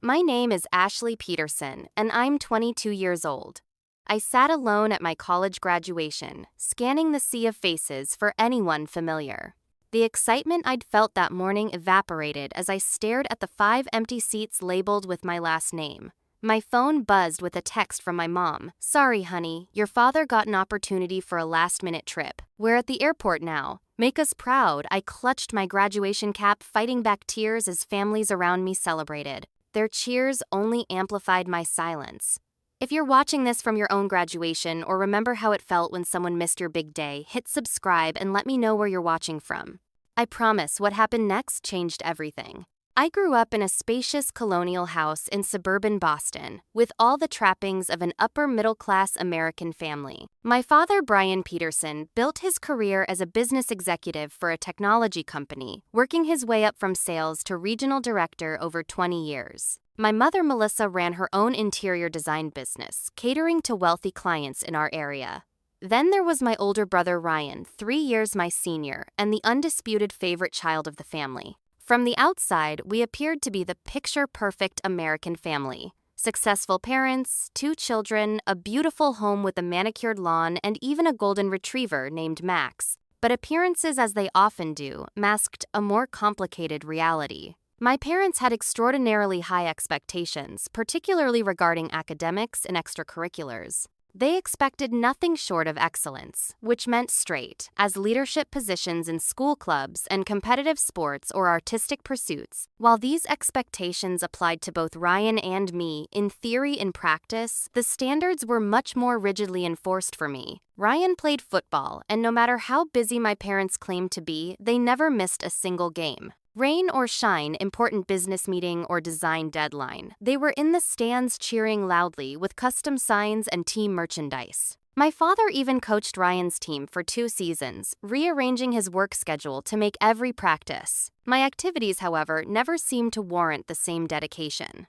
My name is Ashley Peterson, and I'm 22 years old. I sat alone at my college graduation, scanning the sea of faces for anyone familiar. The excitement I'd felt that morning evaporated as I stared at the 5 empty seats labeled with my last name. My phone buzzed with a text from my mom. "Sorry, honey, your father got an opportunity for a last-minute trip. We're at the airport now. Make us proud." I clutched my graduation cap, fighting back tears as families around me celebrated. Their cheers only amplified my silence. If you're watching this from your own graduation or remember how it felt when someone missed your big day, hit subscribe and let me know where you're watching from. I promise what happened next changed everything. I grew up in a spacious colonial house in suburban Boston, with all the trappings of an upper-middle-class American family. My father, Brian Peterson, built his career as a business executive for a technology company, working his way up from sales to regional director over 20 years. My mother, Melissa, ran her own interior design business, catering to wealthy clients in our area. Then there was my older brother, Ryan, 3 years my senior, and the undisputed favorite child of the family. From the outside, we appeared to be the picture-perfect American family. Successful parents, 2 children, a beautiful home with a manicured lawn, and even a golden retriever named Max. But appearances, as they often do, masked a more complicated reality. My parents had extraordinarily high expectations, particularly regarding academics and extracurriculars. They expected nothing short of excellence, which meant straight, as leadership positions in school clubs and competitive sports or artistic pursuits. While these expectations applied to both Ryan and me, in theory and practice, the standards were much more rigidly enforced for me. Ryan played football, and no matter how busy my parents claimed to be, they never missed a single game. Rain or shine, important business meeting or design deadline, they were in the stands cheering loudly with custom signs and team merchandise. My father even coached Ryan's team for 2 seasons, rearranging his work schedule to make every practice. My activities, however, never seemed to warrant the same dedication.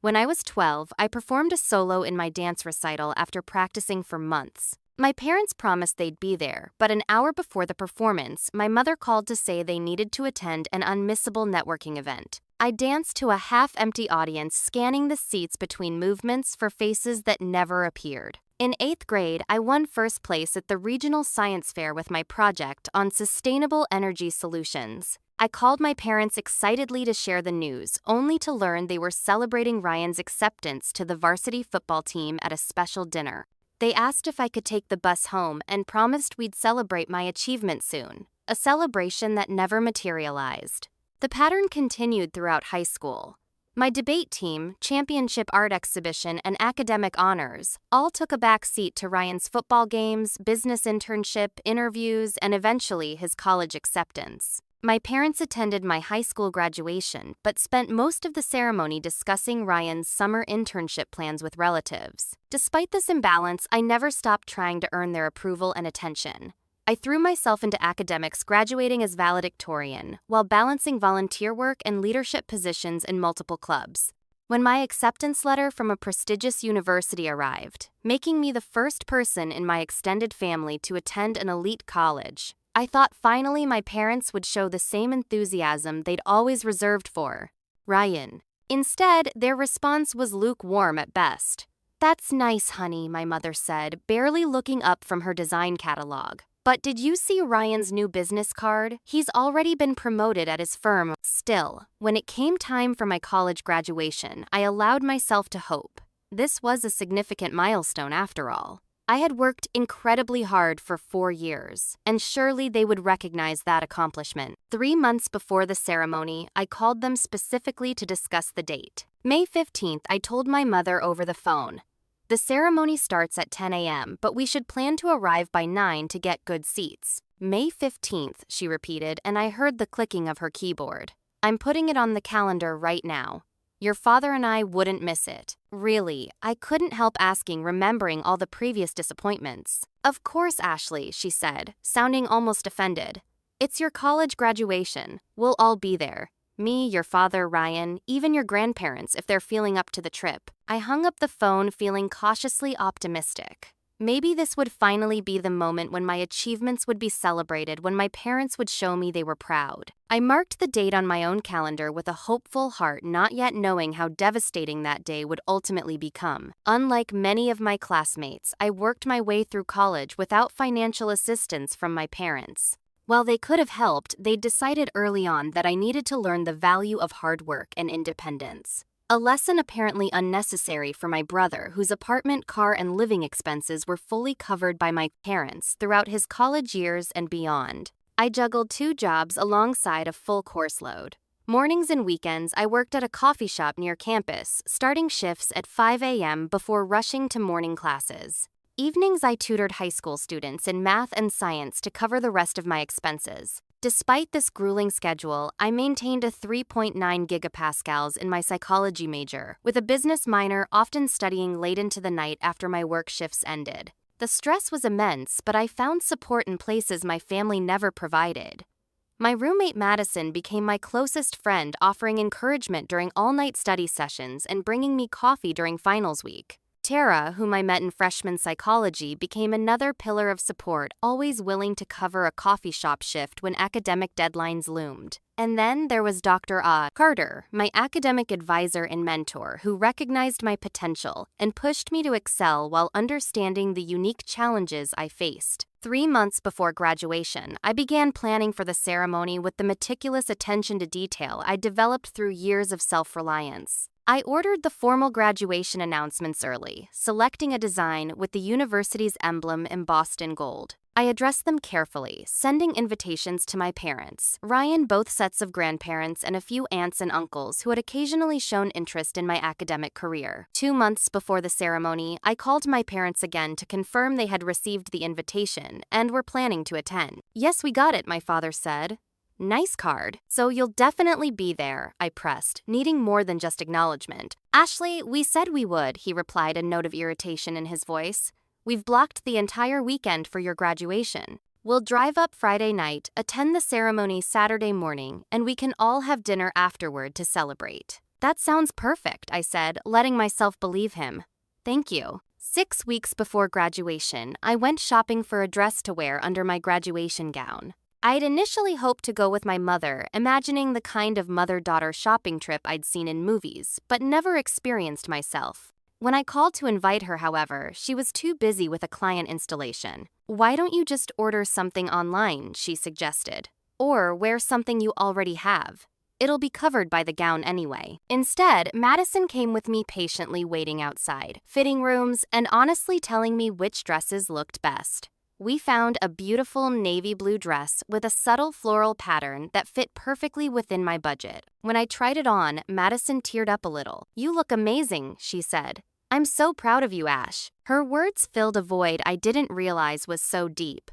When I was 12, I performed a solo in my dance recital after practicing for months. My parents promised they'd be there, but an hour before the performance, my mother called to say they needed to attend an unmissable networking event. I danced to a half-empty audience, scanning the seats between movements for faces that never appeared. In 8th grade, I won first place at the regional science fair with my project on sustainable energy solutions. I called my parents excitedly to share the news, only to learn they were celebrating Ryan's acceptance to the varsity football team at a special dinner. They asked if I could take the bus home and promised we'd celebrate my achievement soon, a celebration that never materialized. The pattern continued throughout high school. My debate team, championship art exhibition, and academic honors all took a back seat to Ryan's football games, business internship, interviews, and eventually his college acceptance. My parents attended my high school graduation, but spent most of the ceremony discussing Ryan's summer internship plans with relatives. Despite this imbalance, I never stopped trying to earn their approval and attention. I threw myself into academics, graduating as valedictorian, while balancing volunteer work and leadership positions in multiple clubs. When my acceptance letter from a prestigious university arrived, making me the first person in my extended family to attend an elite college, I thought finally my parents would show the same enthusiasm they'd always reserved for Ryan. Instead, their response was lukewarm at best. "That's nice, honey," my mother said, barely looking up from her design catalog. "But did you see Ryan's new business card? He's already been promoted at his firm." Still, when it came time for my college graduation, I allowed myself to hope. This was a significant milestone after all. I had worked incredibly hard for 4 years, and surely they would recognize that accomplishment. 3 months before the ceremony, I called them specifically to discuss the date. May 15th, I told my mother over the phone. "The ceremony starts at 10 a.m., but we should plan to arrive by 9 to get good seats." "May 15th, she repeated, and I heard the clicking of her keyboard. "I'm putting it on the calendar right now. Your father and I wouldn't miss it." Really, I couldn't help asking, remembering all the previous disappointments. "Of course, Ashley," she said, sounding almost offended. "It's your college graduation. We'll all be there. Me, your father, Ryan, even your grandparents if they're feeling up to the trip." I hung up the phone feeling cautiously optimistic. Maybe this would finally be the moment when my achievements would be celebrated, when my parents would show me they were proud. I marked the date on my own calendar with a hopeful heart, not yet knowing how devastating that day would ultimately become. Unlike many of my classmates, I worked my way through college without financial assistance from my parents. While they could have helped, they decided early on that I needed to learn the value of hard work and independence. A lesson apparently unnecessary for my brother, whose apartment, car, and living expenses were fully covered by my parents throughout his college years and beyond. I juggled 2 jobs alongside a full course load. Mornings and weekends, I worked at a coffee shop near campus, starting shifts at 5 a.m. before rushing to morning classes. Evenings, I tutored high school students in math and science to cover the rest of my expenses. Despite this grueling schedule, I maintained a 3.9 gigapascals in my psychology major, with a business minor, often studying late into the night after my work shifts ended. The stress was immense, but I found support in places my family never provided. My roommate Madison became my closest friend, offering encouragement during all-night study sessions and bringing me coffee during finals week. Tara, whom I met in freshman psychology, became another pillar of support, always willing to cover a coffee shop shift when academic deadlines loomed. And then there was Dr. Carter, my academic advisor and mentor, who recognized my potential and pushed me to excel while understanding the unique challenges I faced. 3 months before graduation, I began planning for the ceremony with the meticulous attention to detail I developed through years of self-reliance. I ordered the formal graduation announcements early, selecting a design with the university's emblem embossed in gold. I addressed them carefully, sending invitations to my parents, Ryan, both sets of grandparents, and a few aunts and uncles who had occasionally shown interest in my academic career. 2 months before the ceremony, I called my parents again to confirm they had received the invitation and were planning to attend. "Yes, we got it," my father said. "Nice card. So you'll definitely be there," I pressed, needing more than just acknowledgement. "Ashley, we said we would," he replied, a note of irritation in his voice. "We've blocked the entire weekend for your graduation. We'll drive up Friday night, attend the ceremony Saturday morning, and we can all have dinner afterward to celebrate." "That sounds perfect," I said, letting myself believe him. "Thank you." 6 weeks before graduation, I went shopping for a dress to wear under my graduation gown. I'd initially hoped to go with my mother, imagining the kind of mother-daughter shopping trip I'd seen in movies, but never experienced myself. When I called to invite her, however, she was too busy with a client installation. "Why don't you just order something online?" she suggested. "Or wear something you already have. It'll be covered by the gown anyway." Instead, Madison came with me, patiently waiting outside fitting rooms and honestly telling me which dresses looked best. We found a beautiful navy blue dress with a subtle floral pattern that fit perfectly within my budget. When I tried it on, Madison teared up a little. "You look amazing," she said. "I'm so proud of you, Ash." Her words filled a void I didn't realize was so deep.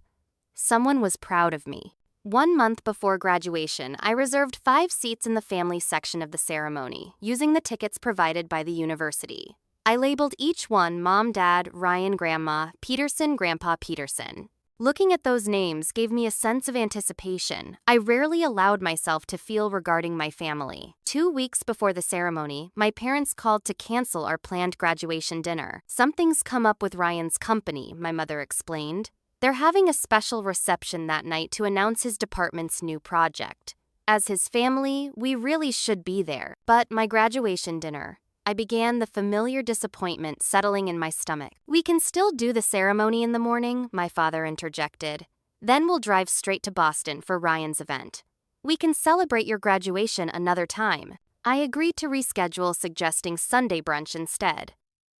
Someone was proud of me. 1 month before graduation, I reserved 5 seats in the family section of the ceremony, using the tickets provided by the university. I labeled each one Mom, Dad, Ryan, Grandma, Peterson, Grandpa, Peterson. Looking at those names gave me a sense of anticipation I rarely allowed myself to feel regarding my family. 2 weeks before the ceremony, my parents called to cancel our planned graduation dinner. "Something's come up with Ryan's company," my mother explained. "They're having a special reception that night to announce his department's new project. As his family, we really should be there." But my graduation dinner. I began the familiar disappointment settling in my stomach. "We can still do the ceremony in the morning," my father interjected. "Then we'll drive straight to Boston for Ryan's event. We can celebrate your graduation another time." I agreed to reschedule, suggesting Sunday brunch instead.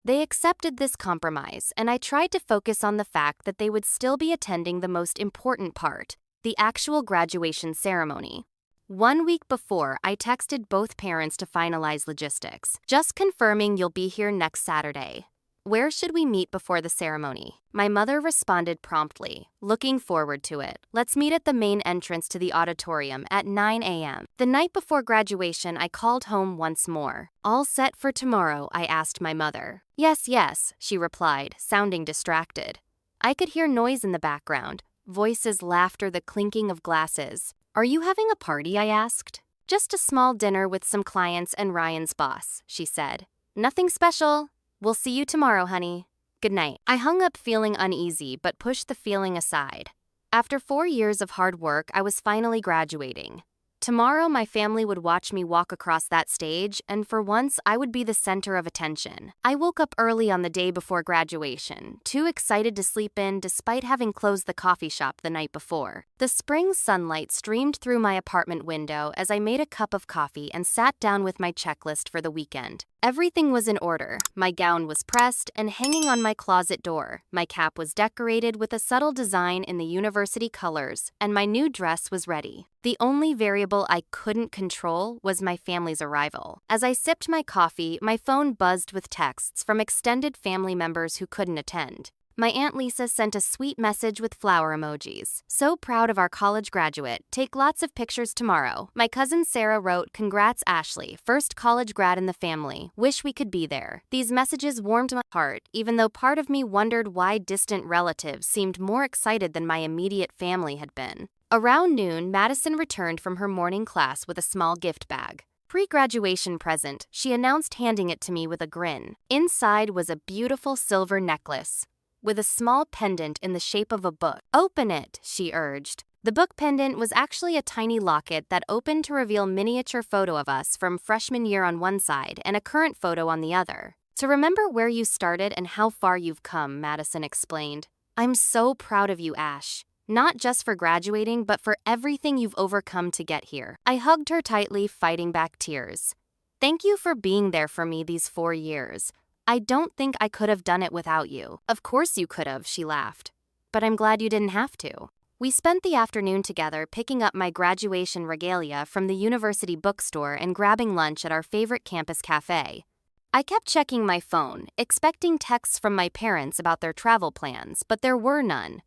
They accepted this compromise, and I tried to focus on the fact that they would still be attending the most important part, the actual graduation ceremony. 1 week before, I texted both parents to finalize logistics. "Just confirming you'll be here next Saturday. Where should we meet before the ceremony?" My mother responded promptly, "Looking forward to it. Let's meet at the main entrance to the auditorium at 9 a.m. The night before graduation, I called home once more. "All set for tomorrow?" I asked my mother. Yes, she replied, sounding distracted. I could hear noise in the background, voices, laughter, the clinking of glasses. "Are you having a party?" I asked. "Just a small dinner with some clients and Ryan's boss," she said. "Nothing special. We'll see you tomorrow, honey." Good night. I hung up feeling uneasy but pushed the feeling aside. After 4 years of hard work, I was finally graduating. Tomorrow, my family would watch me walk across that stage, and for once, I would be the center of attention. I woke up early on the day before graduation, too excited to sleep in despite having closed the coffee shop the night before. The spring sunlight streamed through my apartment window as I made a cup of coffee and sat down with my checklist for the weekend. Everything was in order. My gown was pressed and hanging on my closet door. My cap was decorated with a subtle design in the university colors, and my new dress was ready. The only variable I couldn't control was my family's arrival. As I sipped my coffee, my phone buzzed with texts from extended family members who couldn't attend. My Aunt Lisa sent a sweet message with flower emojis. "So proud of our college graduate. Take lots of pictures tomorrow." My cousin Sarah wrote, "Congrats, Ashley. First college grad in the family. Wish we could be there." These messages warmed my heart, even though part of me wondered why distant relatives seemed more excited than my immediate family had been. Around noon, Madison returned from her morning class with a small gift bag. Pre-graduation present, she announced, handing it to me with a grin. Inside was a beautiful silver necklace with a small pendant in the shape of a book. "Open it," she urged. The book pendant was actually a tiny locket that opened to reveal a miniature photo of us from freshman year on one side and a current photo on the other. "To remember where you started and how far you've come," Madison explained. "I'm so proud of you, Ash. Not just for graduating, but for everything you've overcome to get here." I hugged her tightly, fighting back tears. "Thank you for being there for me these 4 years. I don't think I could have done it without you." "Of course you could have," she laughed. "But I'm glad you didn't have to." We spent the afternoon together picking up my graduation regalia from the university bookstore and grabbing lunch at our favorite campus cafe. I kept checking my phone, expecting texts from my parents about their travel plans, but there were none.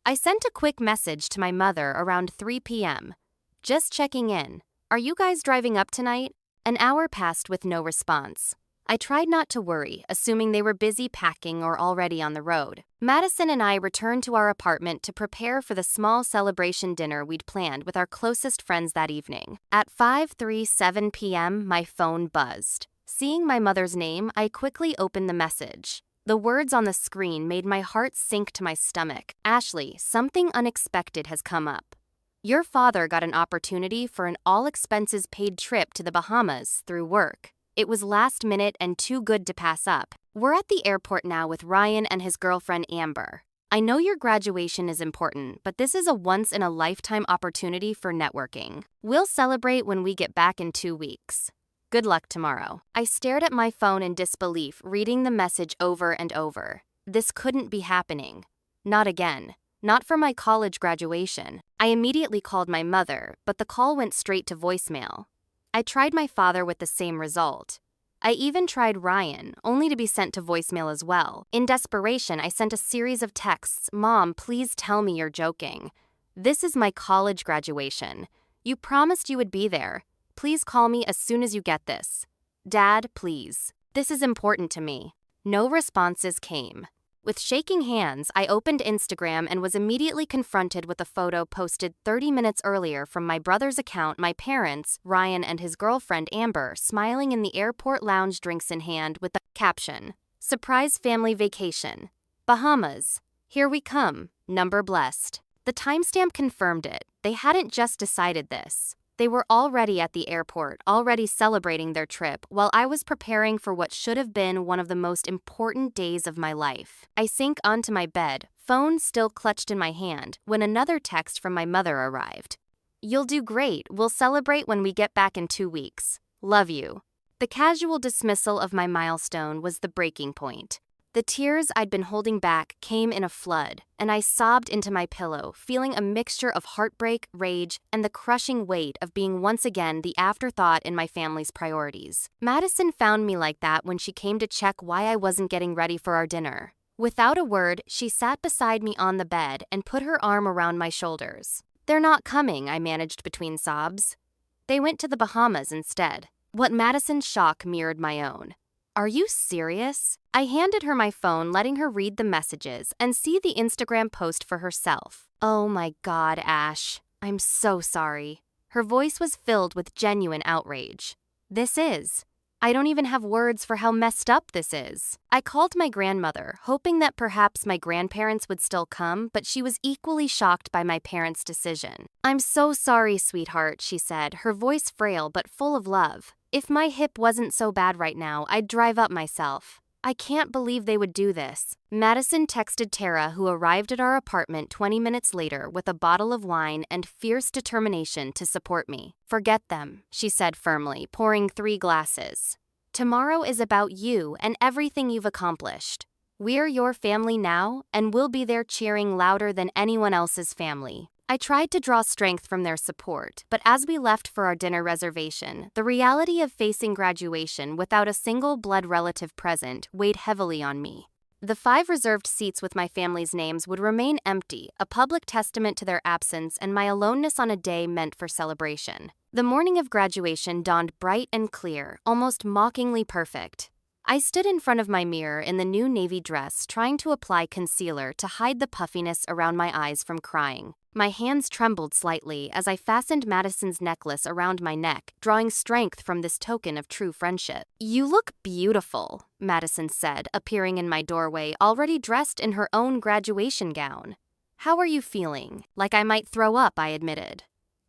I sent a quick message to my mother around 3 p.m. "Just checking in. Are you guys driving up tonight?" An hour passed with no response. I tried not to worry, assuming they were busy packing or already on the road. Madison and I returned to our apartment to prepare for the small celebration dinner we'd planned with our closest friends that evening. At 5:37 p.m., my phone buzzed. Seeing my mother's name, I quickly opened the message. The words on the screen made my heart sink to my stomach. "Ashley, something unexpected has come up. Your father got an opportunity for an all-expenses-paid trip to the Bahamas through work. It was last minute and too good to pass up. We're at the airport now with Ryan and his girlfriend Amber. I know your graduation is important, but this is a once-in-a-lifetime opportunity for networking. We'll celebrate when we get back in 2 weeks. Good luck tomorrow." I stared at my phone in disbelief, reading the message over and over. This couldn't be happening. Not again. Not for my college graduation. I immediately called my mother, but the call went straight to voicemail. I tried my father with the same result. I even tried Ryan, only to be sent to voicemail as well. In desperation, I sent a series of texts. "Mom, please tell me you're joking. This is my college graduation. You promised you would be there. Please call me as soon as you get this. Dad, please. This is important to me." No responses came. With shaking hands, I opened Instagram and was immediately confronted with a photo posted 30 minutes earlier from my brother's account. My parents, Ryan and his girlfriend Amber, smiling in the airport lounge, drinks in hand, with the caption, "Surprise family vacation. Bahamas. Here we come. Number blessed." The timestamp confirmed it. They hadn't just decided this. They were already at the airport, already celebrating their trip, while I was preparing for what should have been one of the most important days of my life. I sank onto my bed, phone still clutched in my hand, when another text from my mother arrived. "You'll do great. We'll celebrate when we get back in 2 weeks. Love you." The casual dismissal of my milestone was the breaking point. The tears I'd been holding back came in a flood, and I sobbed into my pillow, feeling a mixture of heartbreak, rage, and the crushing weight of being once again the afterthought in my family's priorities. Madison found me like that when she came to check why I wasn't getting ready for our dinner. Without a word, she sat beside me on the bed and put her arm around my shoulders. "They're not coming," I managed between sobs. "They went to the Bahamas instead." What Madison's shock mirrored my own. "Are you serious?" I handed her my phone, letting her read the messages and see the Instagram post for herself. "Oh my God, Ash. I'm so sorry." Her voice was filled with genuine outrage. "This is." I don't even have words for how messed up this is. I called my grandmother, hoping that perhaps my grandparents would still come, but she was equally shocked by my parents' decision. "I'm so sorry, sweetheart," she said, her voice frail but full of love. "If my hip wasn't so bad right now, I'd drive up myself. I can't believe they would do this." Madison texted Tara, who arrived at our apartment 20 minutes later with a bottle of wine and fierce determination to support me. "Forget them," she said firmly, pouring 3 glasses. "Tomorrow is about you and everything you've accomplished. We're your family now, and we'll be there cheering louder than anyone else's family." I tried to draw strength from their support, but as we left for our dinner reservation, the reality of facing graduation without a single blood relative present weighed heavily on me. The 5 reserved seats with my family's names would remain empty, a public testament to their absence and my aloneness on a day meant for celebration. The morning of graduation dawned bright and clear, almost mockingly perfect. I stood in front of my mirror in the new navy dress, trying to apply concealer to hide the puffiness around my eyes from crying. My hands trembled slightly as I fastened Madison's necklace around my neck, drawing strength from this token of true friendship. "You look beautiful," Madison said, appearing in my doorway, already dressed in her own graduation gown. "How are you feeling?" "Like I might throw up," I admitted.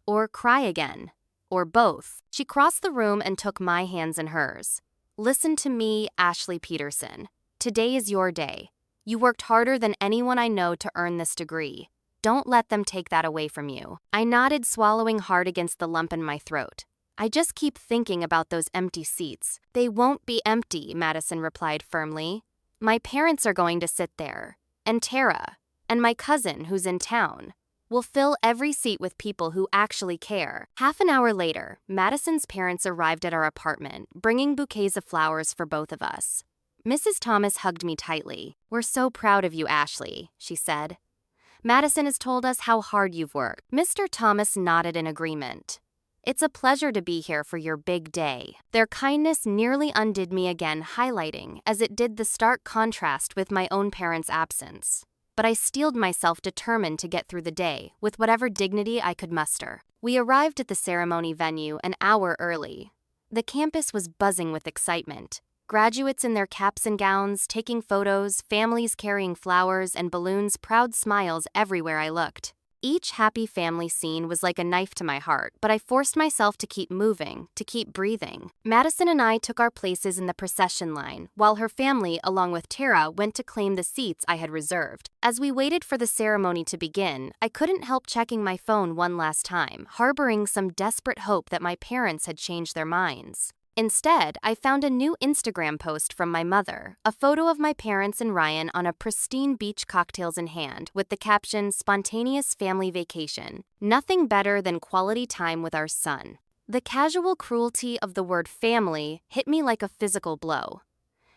"Or cry again. Or both." She crossed the room and took my hands in hers. "Listen to me, Ashley Peterson. Today is your day. You worked harder than anyone I know to earn this degree. Don't let them take that away from you." I nodded, swallowing hard against the lump in my throat. "I just keep thinking about those empty seats." "They won't be empty," Madison replied firmly. "My parents are going to sit there. And Tara. And my cousin, who's in town. We'll fill every seat with people who actually care." Half an hour later, Madison's parents arrived at our apartment, bringing bouquets of flowers for both of us. Mrs. Thomas hugged me tightly. "We're so proud of you, Ashley," she said. "Madison has told us how hard you've worked." Mr. Thomas nodded in agreement. "It's a pleasure to be here for your big day." Their kindness nearly undid me again, highlighting, as it did, the stark contrast with my own parents' absence. But I steeled myself, determined to get through the day, with whatever dignity I could muster. We arrived at the ceremony venue an hour early. The campus was buzzing with excitement. Graduates in their caps and gowns, taking photos, families carrying flowers and balloons, proud smiles everywhere I looked. Each happy family scene was like a knife to my heart, but I forced myself to keep moving, to keep breathing. Madison and I took our places in the procession line, while her family, along with Tara, went to claim the seats I had reserved. As we waited for the ceremony to begin, I couldn't help checking my phone one last time, harboring some desperate hope that my parents had changed their minds. Instead, I found a new Instagram post from my mother, a photo of my parents and Ryan on a pristine beach, cocktails in hand, with the caption, "Spontaneous family vacation. Nothing better than quality time with our son." The casual cruelty of the word family hit me like a physical blow.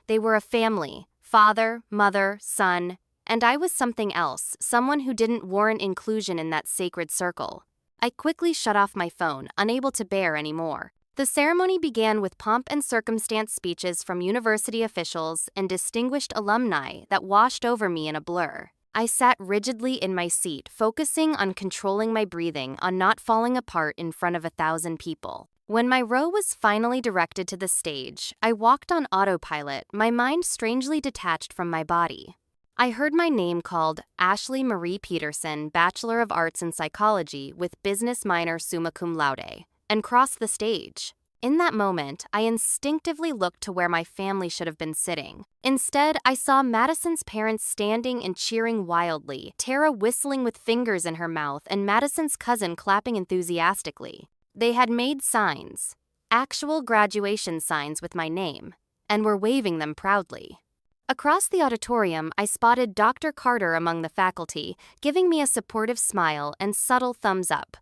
They were a family, father, mother, son, and I was something else, someone who didn't warrant inclusion in that sacred circle. I quickly shut off my phone, unable to bear any more. The ceremony began with pomp and circumstance speeches from university officials and distinguished alumni that washed over me in a blur. I sat rigidly in my seat, focusing on controlling my breathing, on not falling apart in front of 1,000 people. When my row was finally directed to the stage, I walked on autopilot, my mind strangely detached from my body. I heard my name called, Ashley Marie Peterson, Bachelor of Arts in Psychology with business minor summa cum laude, and crossed the stage. In that moment, I instinctively looked to where my family should have been sitting. Instead, I saw Madison's parents standing and cheering wildly, Tara whistling with fingers in her mouth, and Madison's cousin clapping enthusiastically. They had made signs, actual graduation signs with my name, and were waving them proudly. Across the auditorium, I spotted Dr. Carter among the faculty, giving me a supportive smile and subtle thumbs up.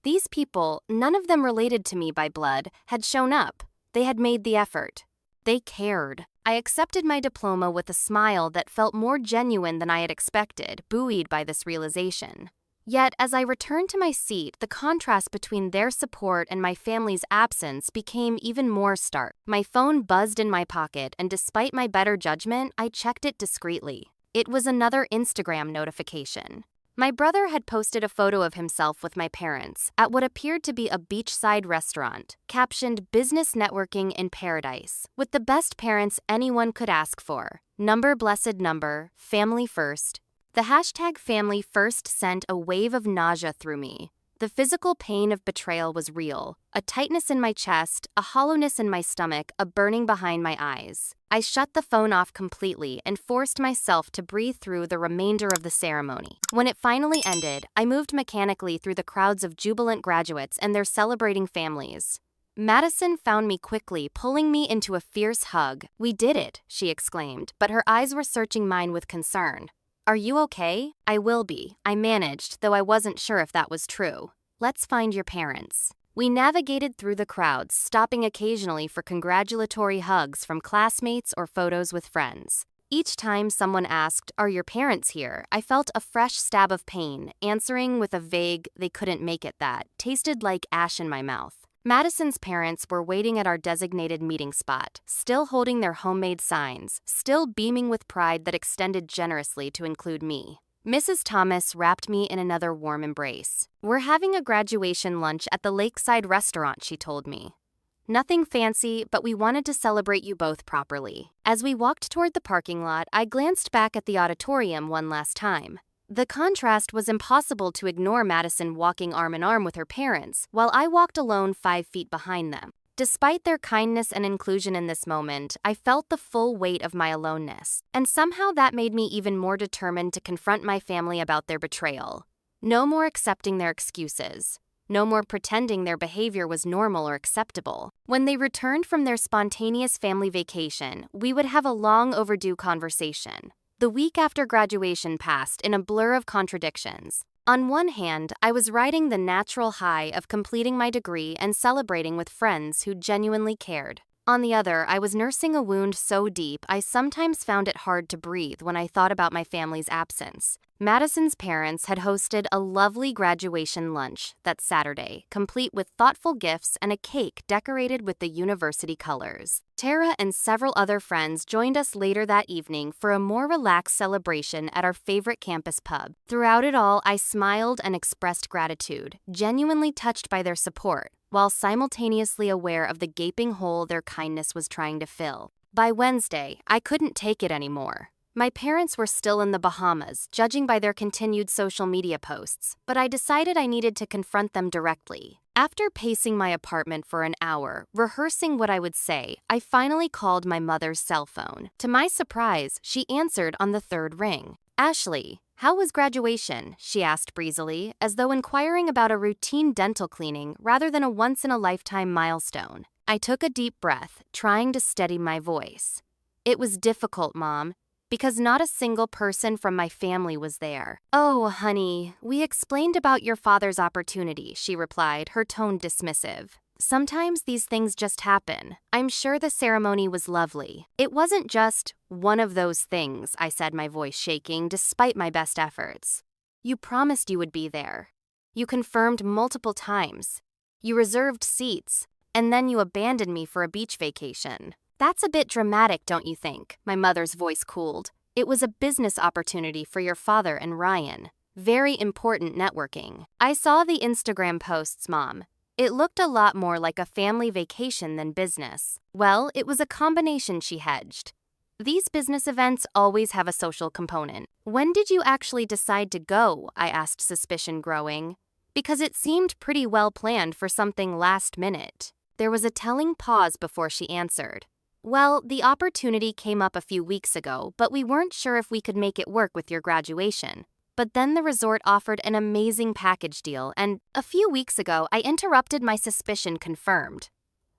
These people, none of them related to me by blood, had shown up. They had made the effort. They cared. I accepted my diploma with a smile that felt more genuine than I had expected, buoyed by this realization. Yet, as I returned to my seat, the contrast between their support and my family's absence became even more stark. My phone buzzed in my pocket, and despite my better judgment, I checked it discreetly. It was another Instagram notification. My brother had posted a photo of himself with my parents at what appeared to be a beachside restaurant, captioned "Business Networking in Paradise," with the best parents anyone could ask for. Number blessed number, family first. The hashtag family first sent a wave of nausea through me. The physical pain of betrayal was real, a tightness in my chest, a hollowness in my stomach, a burning behind my eyes. I shut the phone off completely and forced myself to breathe through the remainder of the ceremony. When it finally ended, I moved mechanically through the crowds of jubilant graduates and their celebrating families. Madison found me quickly, pulling me into a fierce hug. "We did it," she exclaimed, but her eyes were searching mine with concern. "Are you okay?" "I will be," I managed, though I wasn't sure if that was true. "Let's find your parents." We navigated through the crowds, stopping occasionally for congratulatory hugs from classmates or photos with friends. Each time someone asked, "Are your parents here?" I felt a fresh stab of pain, answering with a vague, "They couldn't make it," that tasted like ash in my mouth. Madison's parents were waiting at our designated meeting spot, still holding their homemade signs, still beaming with pride that extended generously to include me. Mrs. Thomas wrapped me in another warm embrace. "We're having a graduation lunch at the lakeside restaurant," she told me. "Nothing fancy, but we wanted to celebrate you both properly." As we walked toward the parking lot, I glanced back at the auditorium one last time. The contrast was impossible to ignore Madison walking arm in arm with her parents, while I walked alone 5 feet behind them. Despite their kindness and inclusion in this moment, I felt the full weight of my aloneness, and somehow that made me even more determined to confront my family about their betrayal. No more accepting their excuses. No more pretending their behavior was normal or acceptable. When they returned from their spontaneous family vacation, we would have a long overdue conversation. The week after graduation passed in a blur of contradictions. On one hand, I was riding the natural high of completing my degree and celebrating with friends who genuinely cared. On the other, I was nursing a wound so deep I sometimes found it hard to breathe when I thought about my family's absence. Madison's parents had hosted a lovely graduation lunch that Saturday, complete with thoughtful gifts and a cake decorated with the university colors. Tara and several other friends joined us later that evening for a more relaxed celebration at our favorite campus pub. Throughout it all, I smiled and expressed gratitude, genuinely touched by their support, while simultaneously aware of the gaping hole their kindness was trying to fill. By Wednesday, I couldn't take it anymore. My parents were still in the Bahamas, judging by their continued social media posts, but I decided I needed to confront them directly. After pacing my apartment for an hour, rehearsing what I would say, I finally called my mother's cell phone. To my surprise, she answered on the third ring. "Ashley, how was graduation?" she asked breezily, as though inquiring about a routine dental cleaning rather than a once-in-a-lifetime milestone. I took a deep breath, trying to steady my voice. "It was difficult, Mom, because not a single person from my family was there." "Oh, honey, we explained about your father's opportunity," she replied, her tone dismissive. "Sometimes these things just happen. I'm sure the ceremony was lovely." "It wasn't just one of those things," I said, my voice shaking despite my best efforts. "You promised you would be there. You confirmed multiple times. You reserved seats, and then you abandoned me for a beach vacation." "That's a bit dramatic, don't you think?" My mother's voice cooled. "It was a business opportunity for your father and Ryan. Very important networking." "I saw the Instagram posts, Mom. It looked a lot more like a family vacation than business." "Well, it was a combination," she hedged. "These business events always have a social component." "When did you actually decide to go?" I asked, suspicion growing. "Because it seemed pretty well planned for something last minute." There was a telling pause before she answered. "Well, the opportunity came up a few weeks ago, but we weren't sure if we could make it work with your graduation. But then the resort offered an amazing package deal, and a few weeks ago, I interrupted. My suspicion confirmed."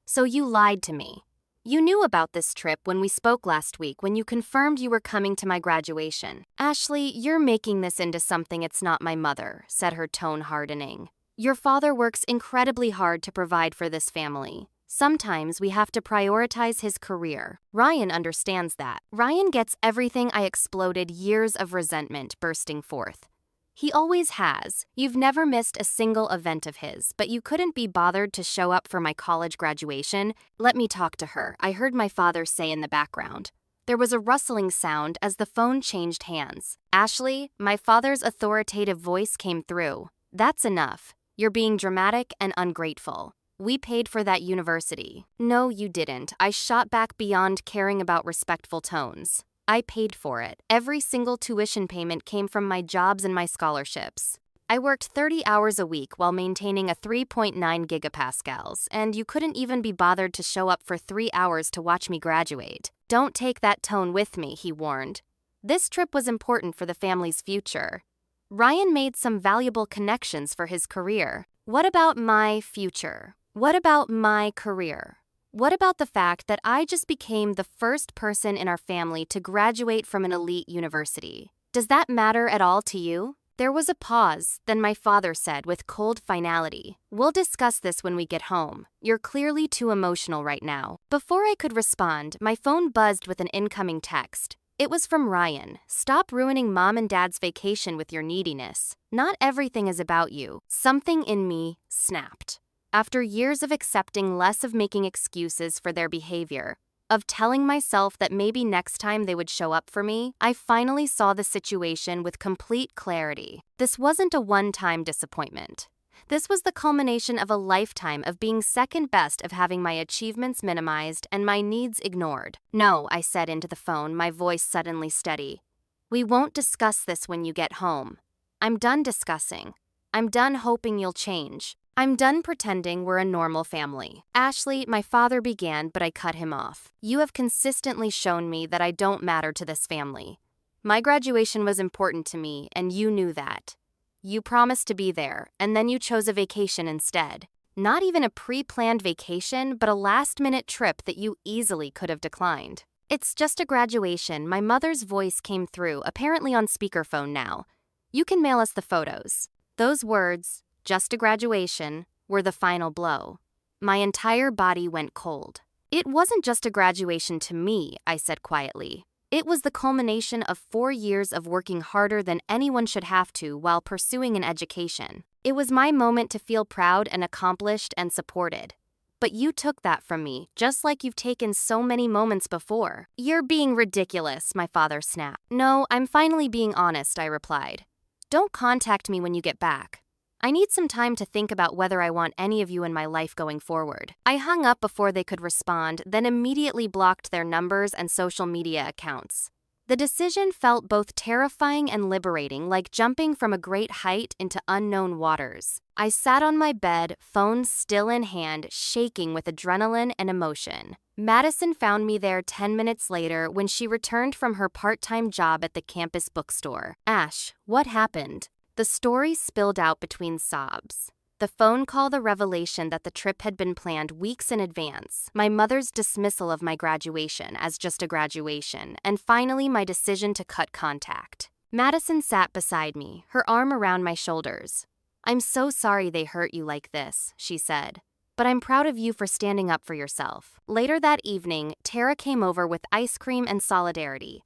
"So you lied to me. You knew about this trip when we spoke last week when you confirmed you were coming to my graduation." "Ashley, you're making this into something it's not." My mother said, her tone hardening. "Your father works incredibly hard to provide for this family. Sometimes we have to prioritize his career. Ryan understands that. Ryan gets everything." I exploded, years of resentment bursting forth. "He always has. You've never missed a single event of his, but you couldn't be bothered to show up for my college graduation." "Let me talk to her," I heard my father say in the background. There was a rustling sound as the phone changed hands. "Ashley," my father's authoritative voice came through. "That's enough. You're being dramatic and ungrateful. We paid for that university." "No, you didn't," I shot back beyond caring about respectful tones. "I paid for it. Every single tuition payment came from my jobs and my scholarships. I worked 30 hours a week while maintaining a 3.9 gigapascals, and you couldn't even be bothered to show up for 3 hours to watch me graduate." "Don't take that tone with me," he warned. This trip was important for the family's future. Ryan made some valuable connections for his career. What about my future? What about my career? What about the fact that I just became the first person in our family to graduate from an elite university? Does that matter at all to you? There was a pause, then my father said with cold finality, "We'll discuss this when we get home. You're clearly too emotional right now." Before I could respond, my phone buzzed with an incoming text. It was from Ryan. "Stop ruining mom and dad's vacation with your neediness. Not everything is about you." Something in me snapped. After years of accepting less, of making excuses for their behavior, of telling myself that maybe next time they would show up for me, I finally saw the situation with complete clarity. This wasn't a one-time disappointment. This was the culmination of a lifetime of being second best, of having my achievements minimized and my needs ignored. "No," I said into the phone, my voice suddenly steady. "We won't discuss this when you get home. I'm done discussing. I'm done hoping you'll change. I'm done pretending we're a normal family." "Ashley," my father began, but I cut him off. "You have consistently shown me that I don't matter to this family. My graduation was important to me, and you knew that. You promised to be there, and then you chose a vacation instead. Not even a pre-planned vacation, but a last-minute trip that you easily could have declined." "It's just a graduation," my mother's voice came through, apparently on speakerphone now. "You can mail us the photos." Those words, "just a graduation," were the final blow. My entire body went cold. "It wasn't just a graduation to me," I said quietly. "It was the culmination of 4 years of working harder than anyone should have to while pursuing an education. It was my moment to feel proud and accomplished and supported. But you took that from me, just like you've taken so many moments before." "You're being ridiculous," my father snapped. "No, I'm finally being honest," I replied. "Don't contact me when you get back. I need some time to think about whether I want any of you in my life going forward." I hung up before they could respond, then immediately blocked their numbers and social media accounts. The decision felt both terrifying and liberating, like jumping from a great height into unknown waters. I sat on my bed, phone still in hand, shaking with adrenaline and emotion. Madison found me there 10 minutes later when she returned from her part-time job at the campus bookstore. "Ash, what happened?" The story spilled out between sobs. The phone call, the revelation that the trip had been planned weeks in advance, my mother's dismissal of my graduation as just a graduation, and finally my decision to cut contact. Madison sat beside me, her arm around my shoulders. "I'm so sorry they hurt you like this," she said. "But I'm proud of you for standing up for yourself." Later that evening, Tara came over with ice cream and solidarity.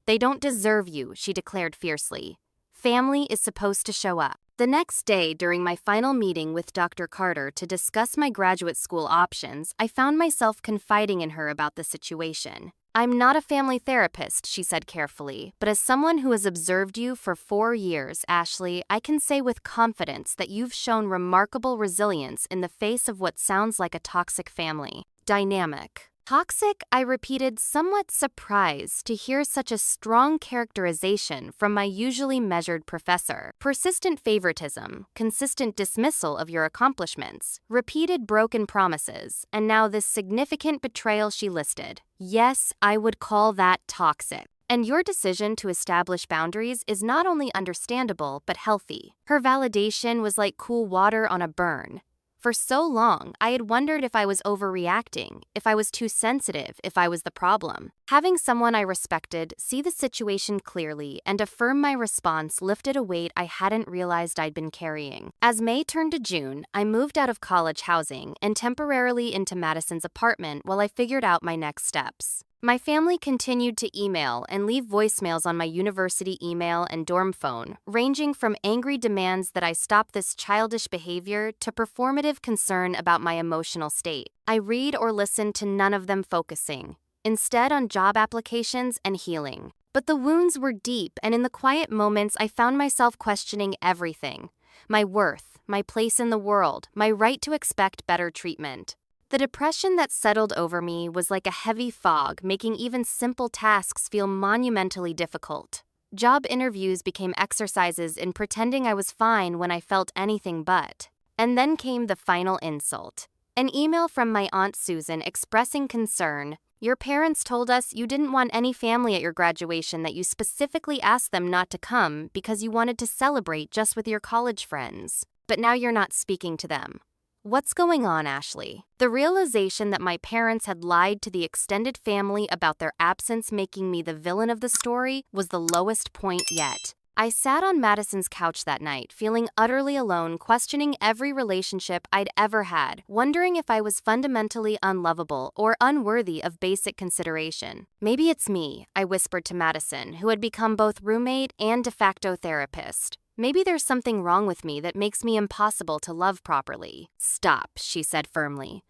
"They don't deserve you," she declared fiercely. "Family is supposed to show up." The next day, during my final meeting with Dr. Carter to discuss my graduate school options, I found myself confiding in her about the situation. "I'm not a family therapist," she said carefully, "but as someone who has observed you for 4 years, Ashley, I can say with confidence that you've shown remarkable resilience in the face of what sounds like a toxic family dynamic." "Toxic?" I repeated, somewhat surprised to hear such a strong characterization from my usually measured professor. "Persistent favoritism, consistent dismissal of your accomplishments, repeated broken promises, and now this significant betrayal," she listed. "Yes, I would call that toxic. And your decision to establish boundaries is not only understandable, but healthy." Her validation was like cool water on a burn. For so long, I had wondered if I was overreacting, if I was too sensitive, if I was the problem. Having someone I respected see the situation clearly and affirm my response lifted a weight I hadn't realized I'd been carrying. As May turned to June, I moved out of college housing and temporarily into Madison's apartment while I figured out my next steps. My family continued to email and leave voicemails on my university email and dorm phone, ranging from angry demands that I stop this childish behavior to performative concern about my emotional state. I read or listen to none of them, focusing instead on job applications and healing. But the wounds were deep, and in the quiet moments, I found myself questioning everything: my worth, my place in the world, my right to expect better treatment. The depression that settled over me was like a heavy fog, making even simple tasks feel monumentally difficult. Job interviews became exercises in pretending I was fine when I felt anything but. And then came the final insult. An email from my Aunt Susan expressing concern. "Your parents told us you didn't want any family at your graduation, that you specifically asked them not to come because you wanted to celebrate just with your college friends. But now you're not speaking to them." What's going on, Ashley? The realization that my parents had lied to the extended family about their absence, making me the villain of the story, was the lowest point yet. I sat on Madison's couch that night, feeling utterly alone, questioning every relationship I'd ever had, wondering if I was fundamentally unlovable or unworthy of basic consideration. "Maybe it's me," I whispered to Madison, who had become both roommate and de facto therapist. "Maybe there's something wrong with me that makes me impossible to love properly." "Stop," she said firmly.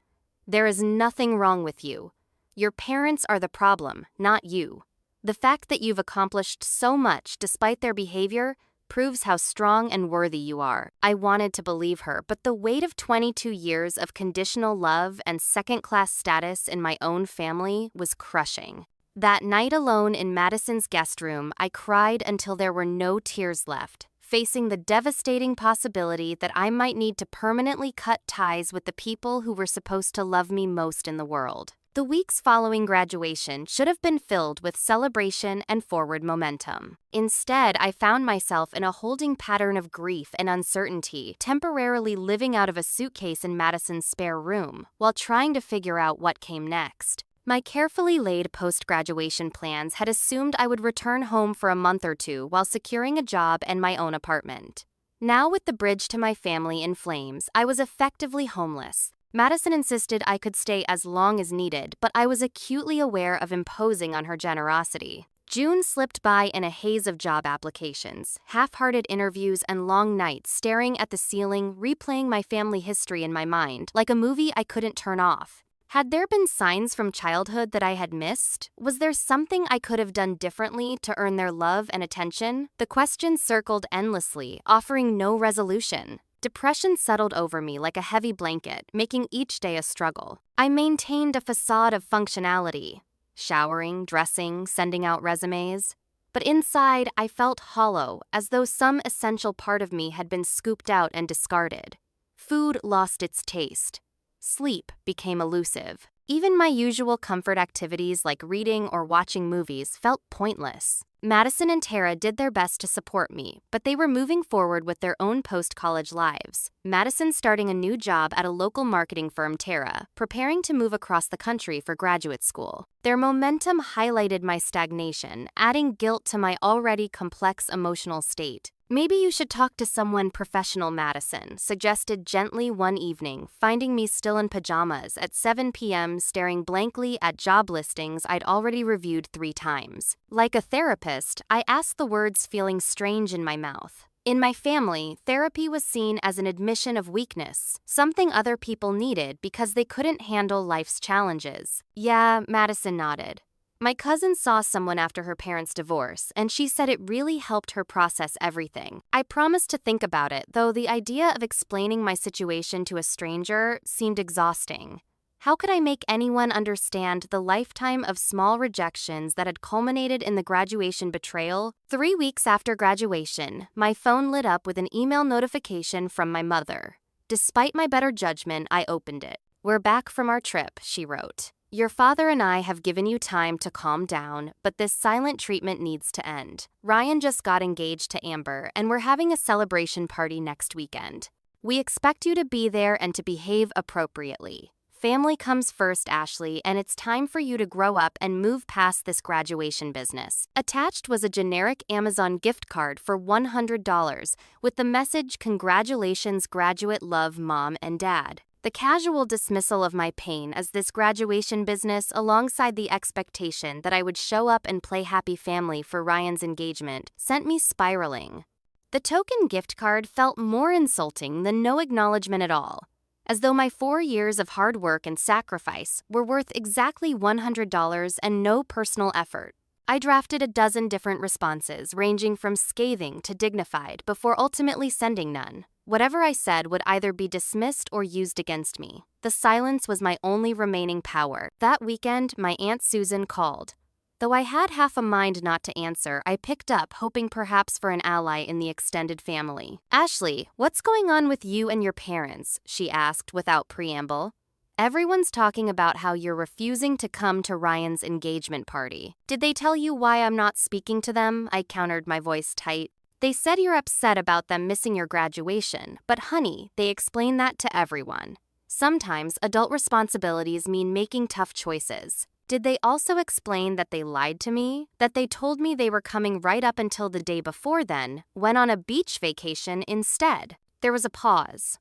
"There is nothing wrong with you. Your parents are the problem, not you. The fact that you've accomplished so much despite their behavior proves how strong and worthy you are." I wanted to believe her, but the weight of 22 years of conditional love and second-class status in my own family was crushing. That night alone in Madison's guest room, I cried until there were no tears left, facing the devastating possibility that I might need to permanently cut ties with the people who were supposed to love me most in the world. The weeks following graduation should have been filled with celebration and forward momentum. Instead, I found myself in a holding pattern of grief and uncertainty, temporarily living out of a suitcase in Madison's spare room, while trying to figure out what came next. My carefully laid post-graduation plans had assumed I would return home for a month or two while securing a job and my own apartment. Now, with the bridge to my family in flames, I was effectively homeless. Madison insisted I could stay as long as needed, but I was acutely aware of imposing on her generosity. June slipped by in a haze of job applications, half-hearted interviews, and long nights staring at the ceiling, replaying my family history in my mind, like a movie I couldn't turn off. Had there been signs from childhood that I had missed? Was there something I could have done differently to earn their love and attention? The questions circled endlessly, offering no resolution. Depression settled over me like a heavy blanket, making each day a struggle. I maintained a facade of functionality, showering, dressing, sending out resumes. But inside, I felt hollow, as though some essential part of me had been scooped out and discarded. Food lost its taste. Sleep became elusive. Even my usual comfort activities like reading or watching movies felt pointless. Madison and Tara did their best to support me, but they were moving forward with their own post-college lives. Madison starting a new job at a local marketing firm, Tara, preparing to move across the country for graduate school. Their momentum highlighted my stagnation, adding guilt to my already complex emotional state. "Maybe you should talk to someone professional," Madison suggested gently one evening, finding me still in pajamas at 7 p.m. staring blankly at job listings I'd already reviewed 3 times. Like a therapist, I asked the words feeling strange in my mouth. In my family, therapy was seen as an admission of weakness, something other people needed because they couldn't handle life's challenges. "Yeah," Madison nodded. "My cousin saw someone after her parents' divorce, and she said it really helped her process everything." I promised to think about it, though the idea of explaining my situation to a stranger seemed exhausting. How could I make anyone understand the lifetime of small rejections that had culminated in the graduation betrayal? 3 weeks after graduation, my phone lit up with an email notification from my mother. Despite my better judgment, I opened it. "We're back from our trip," she wrote. "Your father and I have given you time to calm down, but this silent treatment needs to end. Ryan just got engaged to Amber, and we're having a celebration party next weekend. We expect you to be there and to behave appropriately. Family comes first, Ashley, and it's time for you to grow up and move past this graduation business." Attached was a generic Amazon gift card for $100 with the message, "Congratulations, graduate, love, Mom and Dad." The casual dismissal of my pain as this graduation business, alongside the expectation that I would show up and play happy family for Ryan's engagement, sent me spiraling. The token gift card felt more insulting than no acknowledgement at all. as though my 4 years of hard work and sacrifice were worth exactly $100 and no personal effort. I drafted a dozen different responses, ranging from scathing to dignified, before ultimately sending none. Whatever I said would either be dismissed or used against me. The silence was my only remaining power. That weekend, my Aunt Susan called. Though I had half a mind not to answer, I picked up, hoping perhaps for an ally in the extended family. "Ashley, what's going on with you and your parents?" she asked without preamble. "Everyone's talking about how you're refusing to come to Ryan's engagement party. Did they tell you why I'm not speaking to them?" I countered, my voice tight. "They said you're upset about them missing your graduation, but honey, they explain that to everyone. Sometimes adult responsibilities mean making tough choices. Did they also explain that they lied to me? That they told me they were coming right up until the day before then, went on a beach vacation instead?" There was a pause.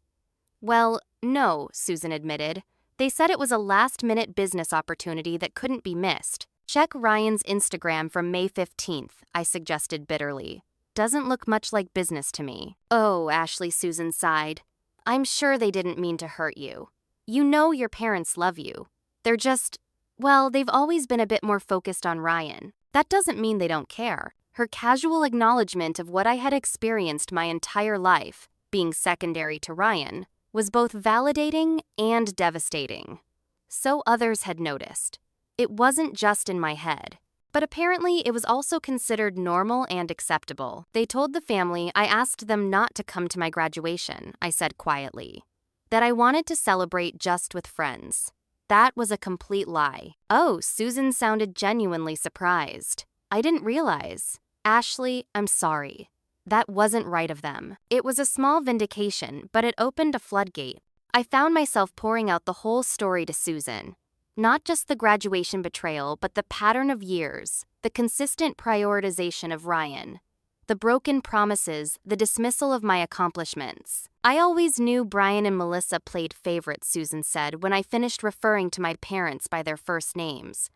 "Well, no," Susan admitted. "They said it was a last-minute business opportunity that couldn't be missed. Check Ryan's Instagram from May 15th, I suggested bitterly. "Doesn't look much like business to me." "Oh," Ashley, Susan sighed. "I'm sure they didn't mean to hurt you. You know your parents love you. They're just, well, they've always been a bit more focused on Ryan. That doesn't mean they don't care." Her casual acknowledgement of what I had experienced my entire life, being secondary to Ryan, was both validating and devastating. So others had noticed. It wasn't just in my head. But apparently it was also considered normal and acceptable. "They told the family I asked them not to come to my graduation," I said quietly. "That I wanted to celebrate just with friends." That was a complete lie. "Oh," Susan sounded genuinely surprised. "I didn't realize." "Ashley, I'm sorry. That wasn't right of them." It was a small vindication, but it opened a floodgate. I found myself pouring out the whole story to Susan. Not just the graduation betrayal, but the pattern of years, the consistent prioritization of Ryan, the broken promises, the dismissal of my accomplishments. "I always knew Brian and Melissa played favorites," Susan said when I finished referring to my parents by their first names.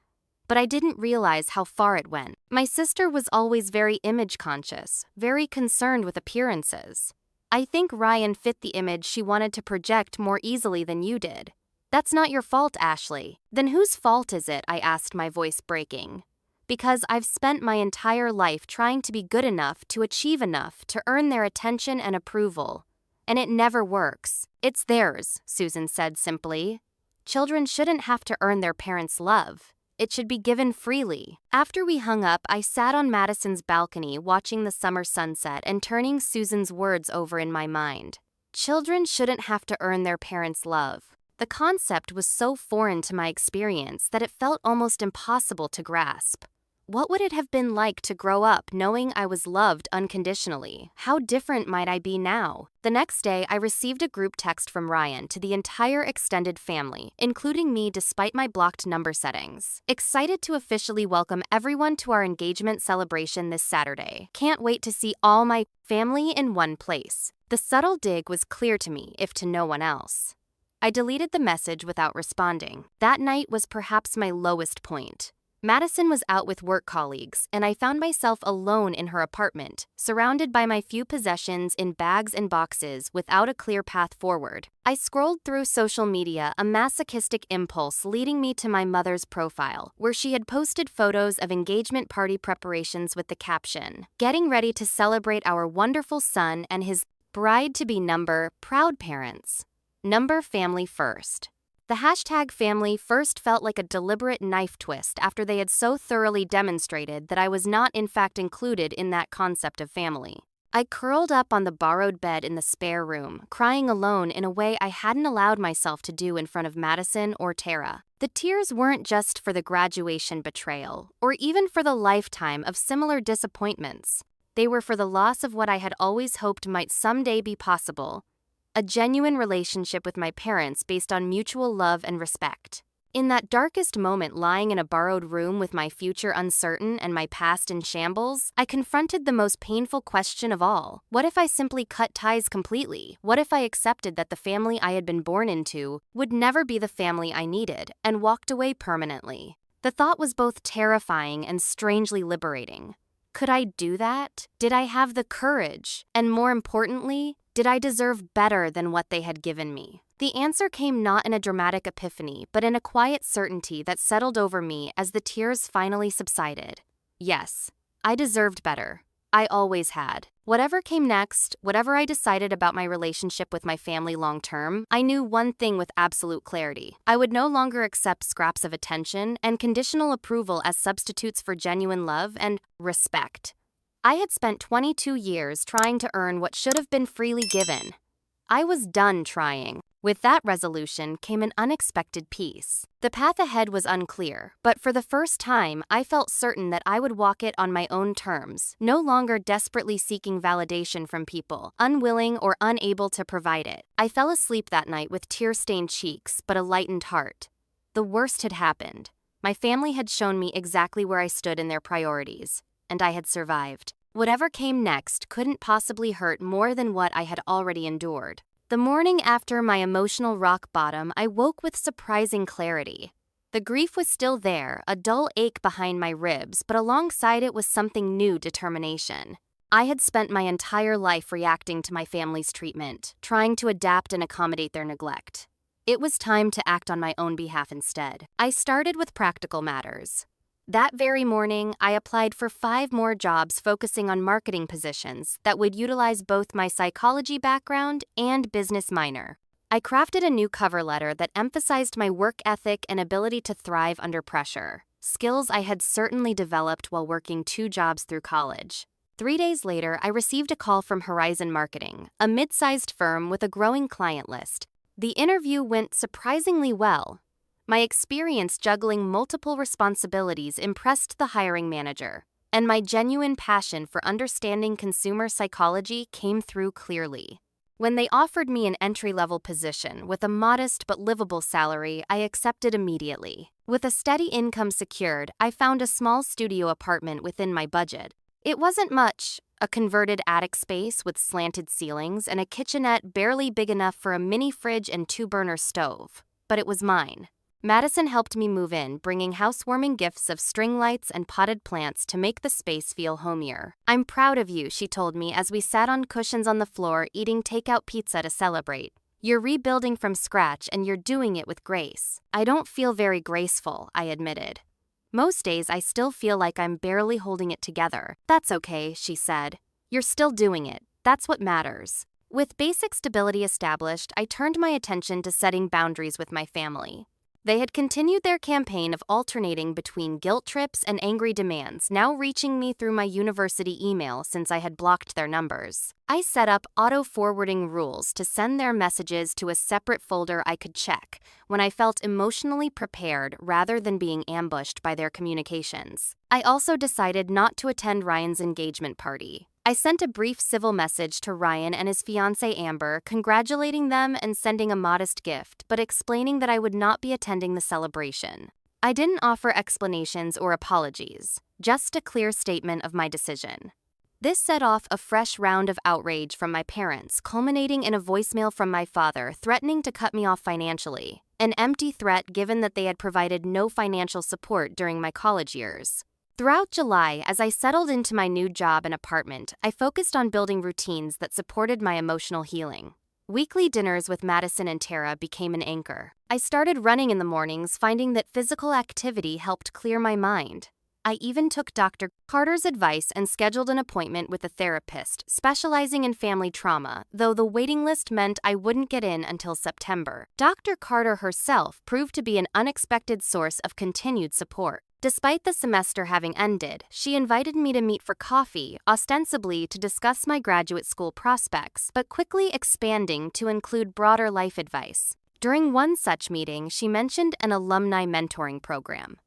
"But I didn't realize how far it went. My sister was always very image conscious, very concerned with appearances. I think Ryan fit the image she wanted to project more easily than you did." "That's not your fault, Ashley." "Then whose fault is it?" I asked, my voice breaking. "Because I've spent my entire life trying to be good enough, to achieve enough, to earn their attention and approval. And it never works." "It's theirs," Susan said simply. "Children shouldn't have to earn their parents' love. It should be given freely." After we hung up, I sat on Madison's balcony watching the summer sunset and turning Susan's words over in my mind. Children shouldn't have to earn their parents' love. The concept was so foreign to my experience that it felt almost impossible to grasp. What would it have been like to grow up knowing I was loved unconditionally? How different might I be now? The next day, I received a group text from Ryan to the entire extended family, including me despite my blocked number settings. "Excited to officially welcome everyone to our engagement celebration this Saturday. Can't wait to see all my family in one place." The subtle dig was clear to me, if to no one else. I deleted the message without responding. That night was perhaps my lowest point. Madison was out with work colleagues, and I found myself alone in her apartment, surrounded by my few possessions in bags and boxes without a clear path forward. I scrolled through social media, a masochistic impulse leading me to my mother's profile, where she had posted photos of engagement party preparations with the caption, "Getting ready to celebrate our wonderful son and his bride-to-be number, proud parents. Number family first." The hashtag family first felt like a deliberate knife twist after they had so thoroughly demonstrated that I was not in fact included in that concept of family. I curled up on the borrowed bed in the spare room, crying alone in a way I hadn't allowed myself to do in front of Madison or Tara. The tears weren't just for the graduation betrayal, or even for the lifetime of similar disappointments. They were for the loss of what I had always hoped might someday be possible: a genuine relationship with my parents based on mutual love and respect. In that darkest moment, lying in a borrowed room with my future uncertain and my past in shambles, I confronted the most painful question of all. What if I simply cut ties completely? What if I accepted that the family I had been born into would never be the family I needed, and walked away permanently? The thought was both terrifying and strangely liberating. Could I do that? Did I have the courage? And more importantly, did I deserve better than what they had given me? The answer came not in a dramatic epiphany, but in a quiet certainty that settled over me as the tears finally subsided. Yes, I deserved better. I always had. Whatever came next, whatever I decided about my relationship with my family long term, I knew one thing with absolute clarity. I would no longer accept scraps of attention and conditional approval as substitutes for genuine love and respect. I had spent 22 years trying to earn what should have been freely given. I was done trying. With that resolution came an unexpected peace. The path ahead was unclear, but for the first time, I felt certain that I would walk it on my own terms, no longer desperately seeking validation from people, unwilling or unable to provide it. I fell asleep that night with tear-stained cheeks, but a lightened heart. The worst had happened. My family had shown me exactly where I stood in their priorities, and I had survived. Whatever came next couldn't possibly hurt more than what I had already endured. The morning after my emotional rock bottom, I woke with surprising clarity. The grief was still there, a dull ache behind my ribs, but alongside it was something new: determination. I had spent my entire life reacting to my family's treatment, trying to adapt and accommodate their neglect. It was time to act on my own behalf instead. I started with practical matters. That very morning, I applied for 5 more jobs focusing on marketing positions that would utilize both my psychology background and business minor. I crafted a new cover letter that emphasized my work ethic and ability to thrive under pressure, skills I had certainly developed while working 2 jobs through college. 3 days later, I received a call from Horizon Marketing, a mid-sized firm with a growing client list. The interview went surprisingly well. My experience juggling multiple responsibilities impressed the hiring manager, and my genuine passion for understanding consumer psychology came through clearly. When they offered me an entry-level position with a modest but livable salary, I accepted immediately. With a steady income secured, I found a small studio apartment within my budget. It wasn't much, a converted attic space with slanted ceilings and a kitchenette barely big enough for a mini fridge and 2-burner stove, but it was mine. Madison helped me move in, bringing housewarming gifts of string lights and potted plants to make the space feel homier. "I'm proud of you," she told me as we sat on cushions on the floor eating takeout pizza to celebrate. "You're rebuilding from scratch and you're doing it with grace." "I don't feel very graceful," I admitted. "Most days I still feel like I'm barely holding it together." "That's okay," she said. "You're still doing it. That's what matters." With basic stability established, I turned my attention to setting boundaries with my family. They had continued their campaign of alternating between guilt trips and angry demands, now reaching me through my university email since I had blocked their numbers. I set up auto-forwarding rules to send their messages to a separate folder I could check when I felt emotionally prepared rather than being ambushed by their communications. I also decided not to attend Ryan's engagement party. I sent a brief civil message to Ryan and his fiancée Amber, congratulating them and sending a modest gift, but explaining that I would not be attending the celebration. I didn't offer explanations or apologies, just a clear statement of my decision. This set off a fresh round of outrage from my parents, culminating in a voicemail from my father threatening to cut me off financially, an empty threat given that they had provided no financial support during my college years. Throughout July, as I settled into my new job and apartment, I focused on building routines that supported my emotional healing. Weekly dinners with Madison and Tara became an anchor. I started running in the mornings, finding that physical activity helped clear my mind. I even took Dr. Carter's advice and scheduled an appointment with a therapist specializing in family trauma, though the waiting list meant I wouldn't get in until September. Dr. Carter herself proved to be an unexpected source of continued support. Despite the semester having ended, she invited me to meet for coffee, ostensibly to discuss my graduate school prospects, but quickly expanding to include broader life advice. During one such meeting, she mentioned an alumni mentoring program.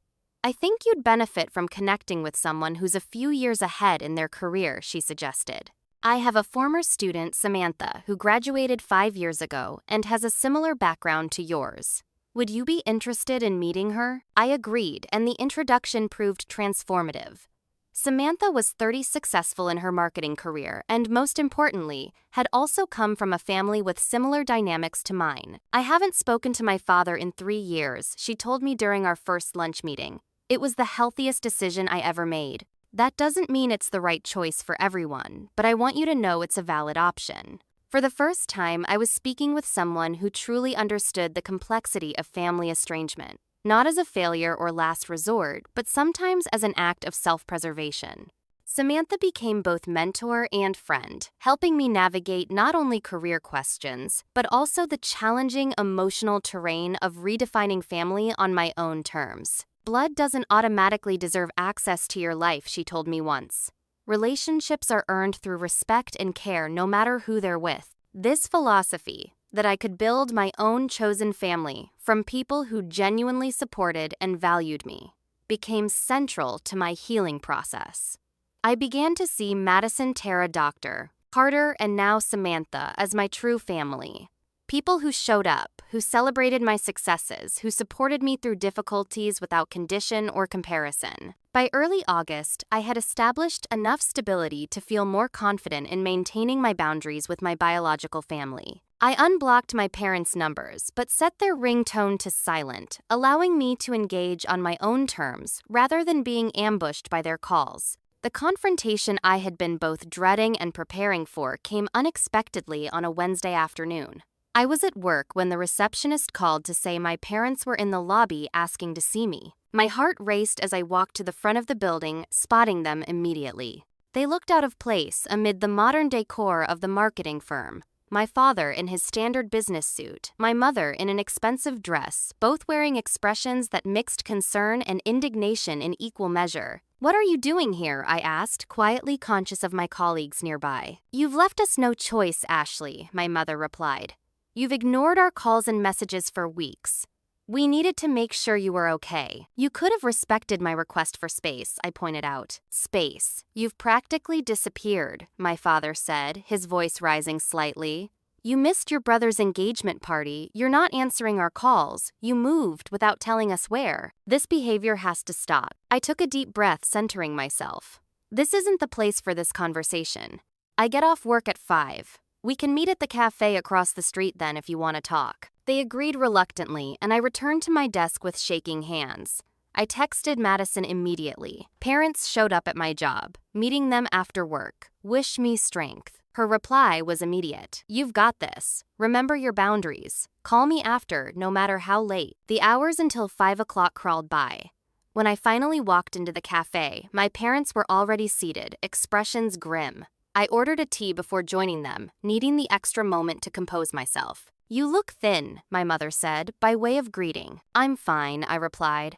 "I think you'd benefit from connecting with someone who's a few years ahead in their career," she suggested. "I have a former student, Samantha, who graduated 5 years ago and has a similar background to yours. Would you be interested in meeting her?" I agreed, and the introduction proved transformative. Samantha was 30, successful in her marketing career, and most importantly, had also come from a family with similar dynamics to mine. "I haven't spoken to my father in 3 years," she told me during our first lunch meeting. "It was the healthiest decision I ever made. That doesn't mean it's the right choice for everyone, but I want you to know it's a valid option." For the first time, I was speaking with someone who truly understood the complexity of family estrangement, not as a failure or last resort, but sometimes as an act of self-preservation. Samantha became both mentor and friend, helping me navigate not only career questions, but also the challenging emotional terrain of redefining family on my own terms. Blood doesn't automatically deserve access to your life, she told me once. Relationships are earned through respect and care no matter who they're with. This philosophy, that I could build my own chosen family from people who genuinely supported and valued me, became central to my healing process. I began to see Madison, Tara, Dr. Carter, and now Samantha as my true family. People who showed up, who celebrated my successes, who supported me through difficulties without condition or comparison. By early August, I had established enough stability to feel more confident in maintaining my boundaries with my biological family. I unblocked my parents' numbers, but set their ringtone to silent, allowing me to engage on my own terms rather than being ambushed by their calls. The confrontation I had been both dreading and preparing for came unexpectedly on a Wednesday afternoon. I was at work when the receptionist called to say my parents were in the lobby asking to see me. My heart raced as I walked to the front of the building, spotting them immediately. They looked out of place amid the modern decor of the marketing firm. My father in his standard business suit, my mother in an expensive dress, both wearing expressions that mixed concern and indignation in equal measure. "What are you doing here?" I asked, quietly conscious of my colleagues nearby. "You've left us no choice, Ashley," my mother replied. "You've ignored our calls and messages for weeks. We needed to make sure you were okay. You could have respected my request for space," I pointed out. "Space. You've practically disappeared," my father said, his voice rising slightly. "You missed your brother's engagement party. You're not answering our calls. You moved without telling us where. This behavior has to stop." I took a deep breath, centering myself. "This isn't the place for this conversation. I get off work at 5. We can meet at the cafe across the street then if you want to talk." They agreed reluctantly, and I returned to my desk with shaking hands. I texted Madison immediately. Parents showed up at my job. Meeting them after work. Wish me strength. Her reply was immediate. "You've got this. Remember your boundaries. Call me after, no matter how late." The hours until 5 o'clock crawled by. When I finally walked into the cafe, my parents were already seated, expressions grim. I ordered a tea before joining them, needing the extra moment to compose myself. "You look thin," my mother said, by way of greeting. "I'm fine," I replied.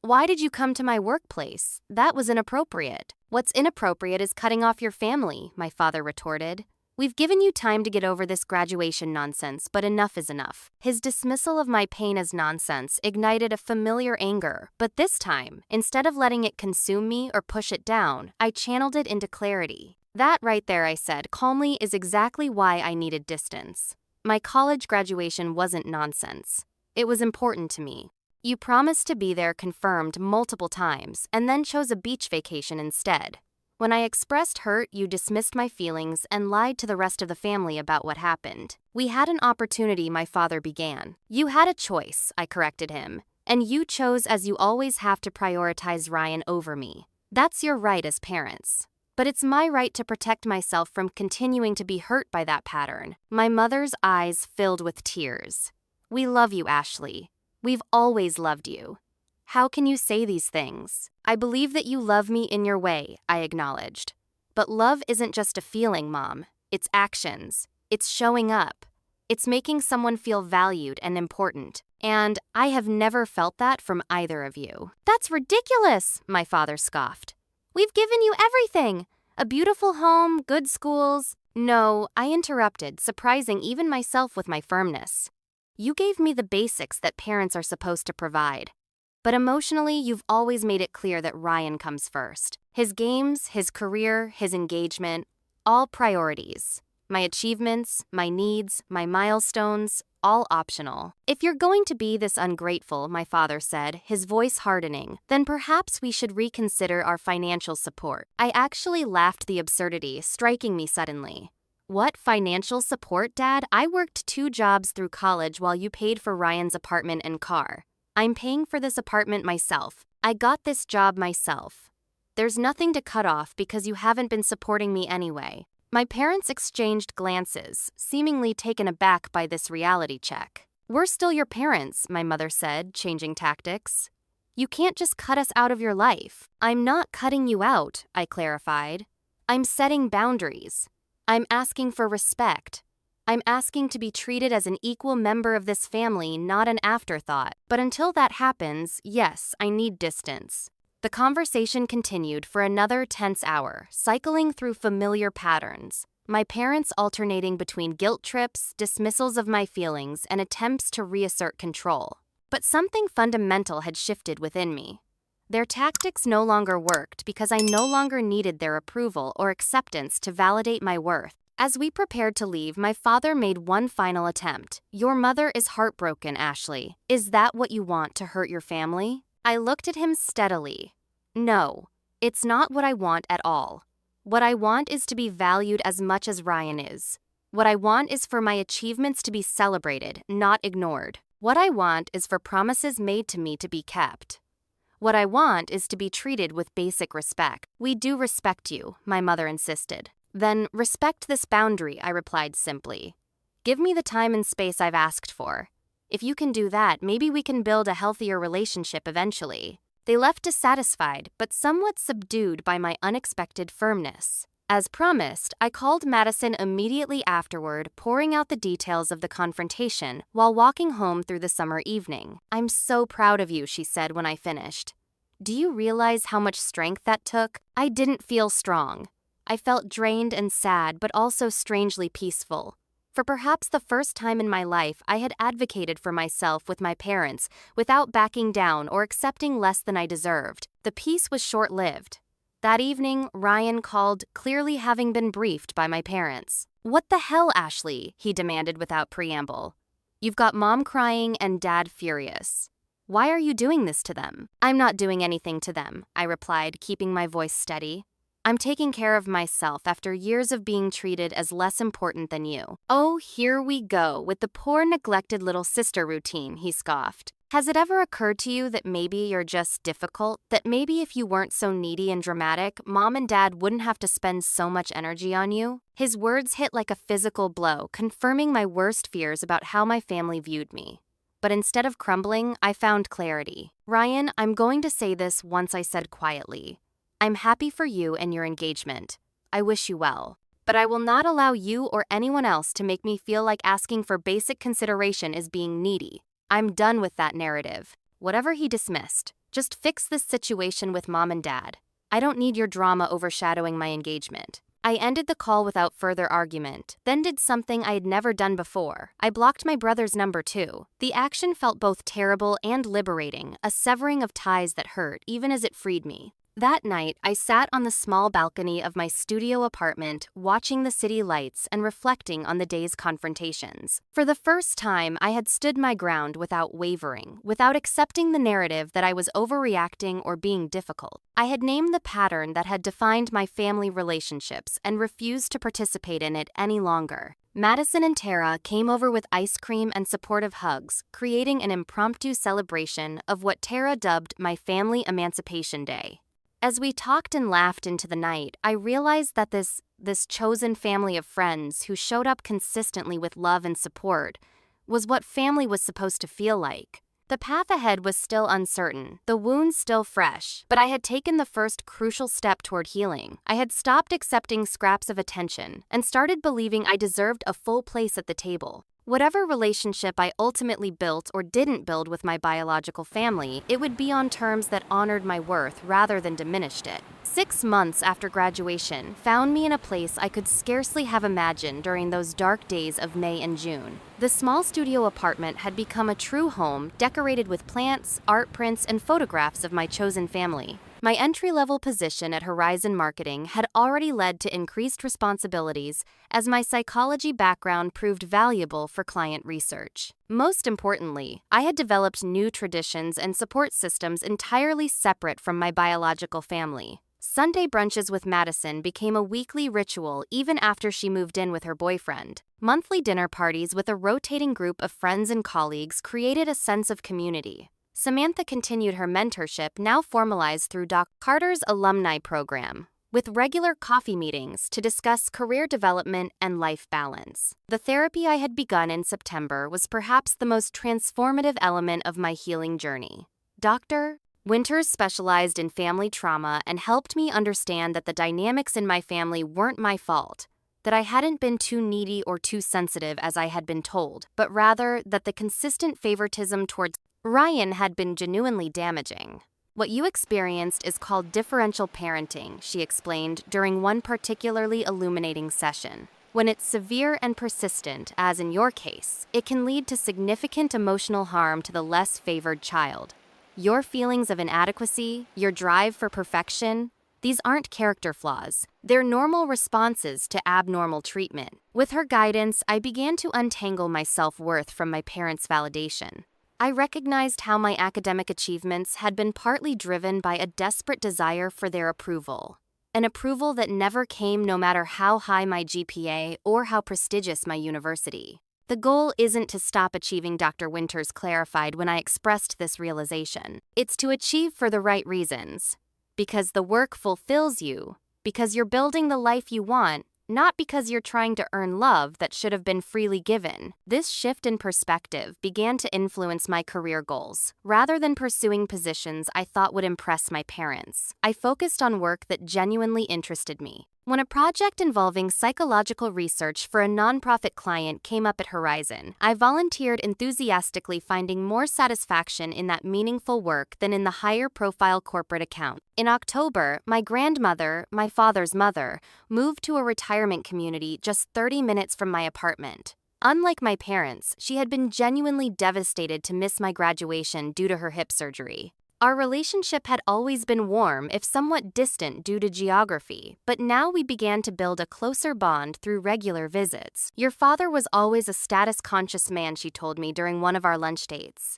"Why did you come to my workplace? That was inappropriate." "What's inappropriate is cutting off your family," my father retorted. "We've given you time to get over this graduation nonsense, but enough is enough." His dismissal of my pain as nonsense ignited a familiar anger, but this time, instead of letting it consume me or push it down, I channeled it into clarity. "That right there," I said calmly, "is exactly why I needed distance. My college graduation wasn't nonsense. It was important to me. You promised to be there, confirmed multiple times, and then chose a beach vacation instead. When I expressed hurt, you dismissed my feelings and lied to the rest of the family about what happened. We had an opportunity," my father began. "You had a choice," I corrected him. "And you chose, as you always have, to prioritize Ryan over me. That's your right as parents. But it's my right to protect myself from continuing to be hurt by that pattern." My mother's eyes filled with tears. "We love you, Ashley. We've always loved you. How can you say these things?" "I believe that you love me in your way," I acknowledged. "But love isn't just a feeling, Mom. It's actions. It's showing up. It's making someone feel valued and important. And I have never felt that from either of you." "That's ridiculous," my father scoffed. "We've given you everything. A beautiful home, good schools." "No," I interrupted, surprising even myself with my firmness. "You gave me the basics that parents are supposed to provide. But emotionally, you've always made it clear that Ryan comes first. His games, his career, his engagement, all priorities. My achievements, my needs, my milestones, all optional." "If you're going to be this ungrateful," my father said, his voice hardening, "then perhaps we should reconsider our financial support." I actually laughed the absurdity, striking me suddenly. "What financial support, Dad? I worked 2 jobs through college while you paid for Ryan's apartment and car. I'm paying for this apartment myself. I got this job myself. There's nothing to cut off because you haven't been supporting me anyway." My parents exchanged glances, seemingly taken aback by this reality check. "We're still your parents," my mother said, changing tactics. "You can't just cut us out of your life." "I'm not cutting you out," I clarified. "I'm setting boundaries. I'm asking for respect. I'm asking to be treated as an equal member of this family, not an afterthought. But until that happens, yes, I need distance." The conversation continued for another tense hour, cycling through familiar patterns. My parents alternating between guilt trips, dismissals of my feelings, and attempts to reassert control. But something fundamental had shifted within me. Their tactics no longer worked because I no longer needed their approval or acceptance to validate my worth. As we prepared to leave, my father made one final attempt. "Your mother is heartbroken, Ashley. Is that what you want, to hurt your family?" I looked at him steadily. "No, it's not what I want at all. What I want is to be valued as much as Ryan is. What I want is for my achievements to be celebrated, not ignored. What I want is for promises made to me to be kept. What I want is to be treated with basic respect." "We do respect you," my mother insisted. "Then respect this boundary," I replied simply. "Give me the time and space I've asked for. If you can do that, maybe we can build a healthier relationship eventually." They left dissatisfied, but somewhat subdued by my unexpected firmness. As promised, I called Madison immediately afterward, pouring out the details of the confrontation while walking home through the summer evening. "I'm so proud of you," she said when I finished. "Do you realize how much strength that took?" I didn't feel strong. I felt drained and sad, but also strangely peaceful. For perhaps the first time in my life, I had advocated for myself with my parents without backing down or accepting less than I deserved. The peace was short-lived. That evening, Ryan called, clearly having been briefed by my parents. "What the hell, Ashley?" he demanded without preamble. "You've got mom crying and dad furious. Why are you doing this to them?" "I'm not doing anything to them," I replied, keeping my voice steady. "I'm taking care of myself after years of being treated as less important than you." "Oh, here we go with the poor neglected little sister routine," he scoffed. "Has it ever occurred to you that maybe you're just difficult? That maybe if you weren't so needy and dramatic, mom and dad wouldn't have to spend so much energy on you?" His words hit like a physical blow, confirming my worst fears about how my family viewed me. But instead of crumbling, I found clarity. "Ryan, I'm going to say this once," I said quietly. "I'm happy for you and your engagement. I wish you well. But I will not allow you or anyone else to make me feel like asking for basic consideration is being needy. I'm done with that narrative." Whatever he dismissed. "Just fix this situation with mom and dad. I don't need your drama overshadowing my engagement." I ended the call without further argument, then did something I had never done before. I blocked my brother's number too. The action felt both terrible and liberating, a severing of ties that hurt even as it freed me. That night, I sat on the small balcony of my studio apartment, watching the city lights and reflecting on the day's confrontations. For the first time, I had stood my ground without wavering, without accepting the narrative that I was overreacting or being difficult. I had named the pattern that had defined my family relationships and refused to participate in it any longer. Madison and Tara came over with ice cream and supportive hugs, creating an impromptu celebration of what Tara dubbed my family emancipation day. As we talked and laughed into the night, I realized that this chosen family of friends who showed up consistently with love and support was what family was supposed to feel like. The path ahead was still uncertain, the wounds still fresh, but I had taken the first crucial step toward healing. I had stopped accepting scraps of attention and started believing I deserved a full place at the table. Whatever relationship I ultimately built or didn't build with my biological family, it would be on terms that honored my worth rather than diminished it. 6 months after graduation found me in a place I could scarcely have imagined during those dark days of May and June. The small studio apartment had become a true home, decorated with plants, art prints, and photographs of my chosen family. My entry-level position at Horizon Marketing had already led to increased responsibilities as my psychology background proved valuable for client research. Most importantly, I had developed new traditions and support systems entirely separate from my biological family. Sunday brunches with Madison became a weekly ritual even after she moved in with her boyfriend. Monthly dinner parties with a rotating group of friends and colleagues created a sense of community. Samantha continued her mentorship, now formalized through Doc Carter's alumni program. with regular coffee meetings to discuss career development and life balance. The therapy I had begun in September was perhaps the most transformative element of my healing journey. Dr. Winters specialized in family trauma and helped me understand that the dynamics in my family weren't my fault, that I hadn't been too needy or too sensitive as I had been told, but rather that the consistent favoritism towards Ryan had been genuinely damaging. What you experienced is called differential parenting, she explained during one particularly illuminating session. When it's severe and persistent, as in your case, it can lead to significant emotional harm to the less favored child. Your feelings of inadequacy, your drive for perfection, these aren't character flaws. They're normal responses to abnormal treatment. With her guidance, I began to untangle my self-worth from my parents' validation. I recognized how my academic achievements had been partly driven by a desperate desire for their approval. An approval that never came no matter how high my GPA or how prestigious my university. The goal isn't to stop achieving, Dr. Winters clarified when I expressed this realization. It's to achieve for the right reasons. Because the work fulfills you, because you're building the life you want, not because you're trying to earn love that should have been freely given. This shift in perspective began to influence my career goals. Rather than pursuing positions I thought would impress my parents, I focused on work that genuinely interested me. When a project involving psychological research for a nonprofit client came up at Horizon, I volunteered enthusiastically, finding more satisfaction in that meaningful work than in the higher-profile corporate account. In October, my grandmother, my father's mother, moved to a retirement community just 30 minutes from my apartment. Unlike my parents, she had been genuinely devastated to miss my graduation due to her hip surgery. Our relationship had always been warm, if somewhat distant due to geography, but now we began to build a closer bond through regular visits. Your father was always a status-conscious man, she told me during one of our lunch dates.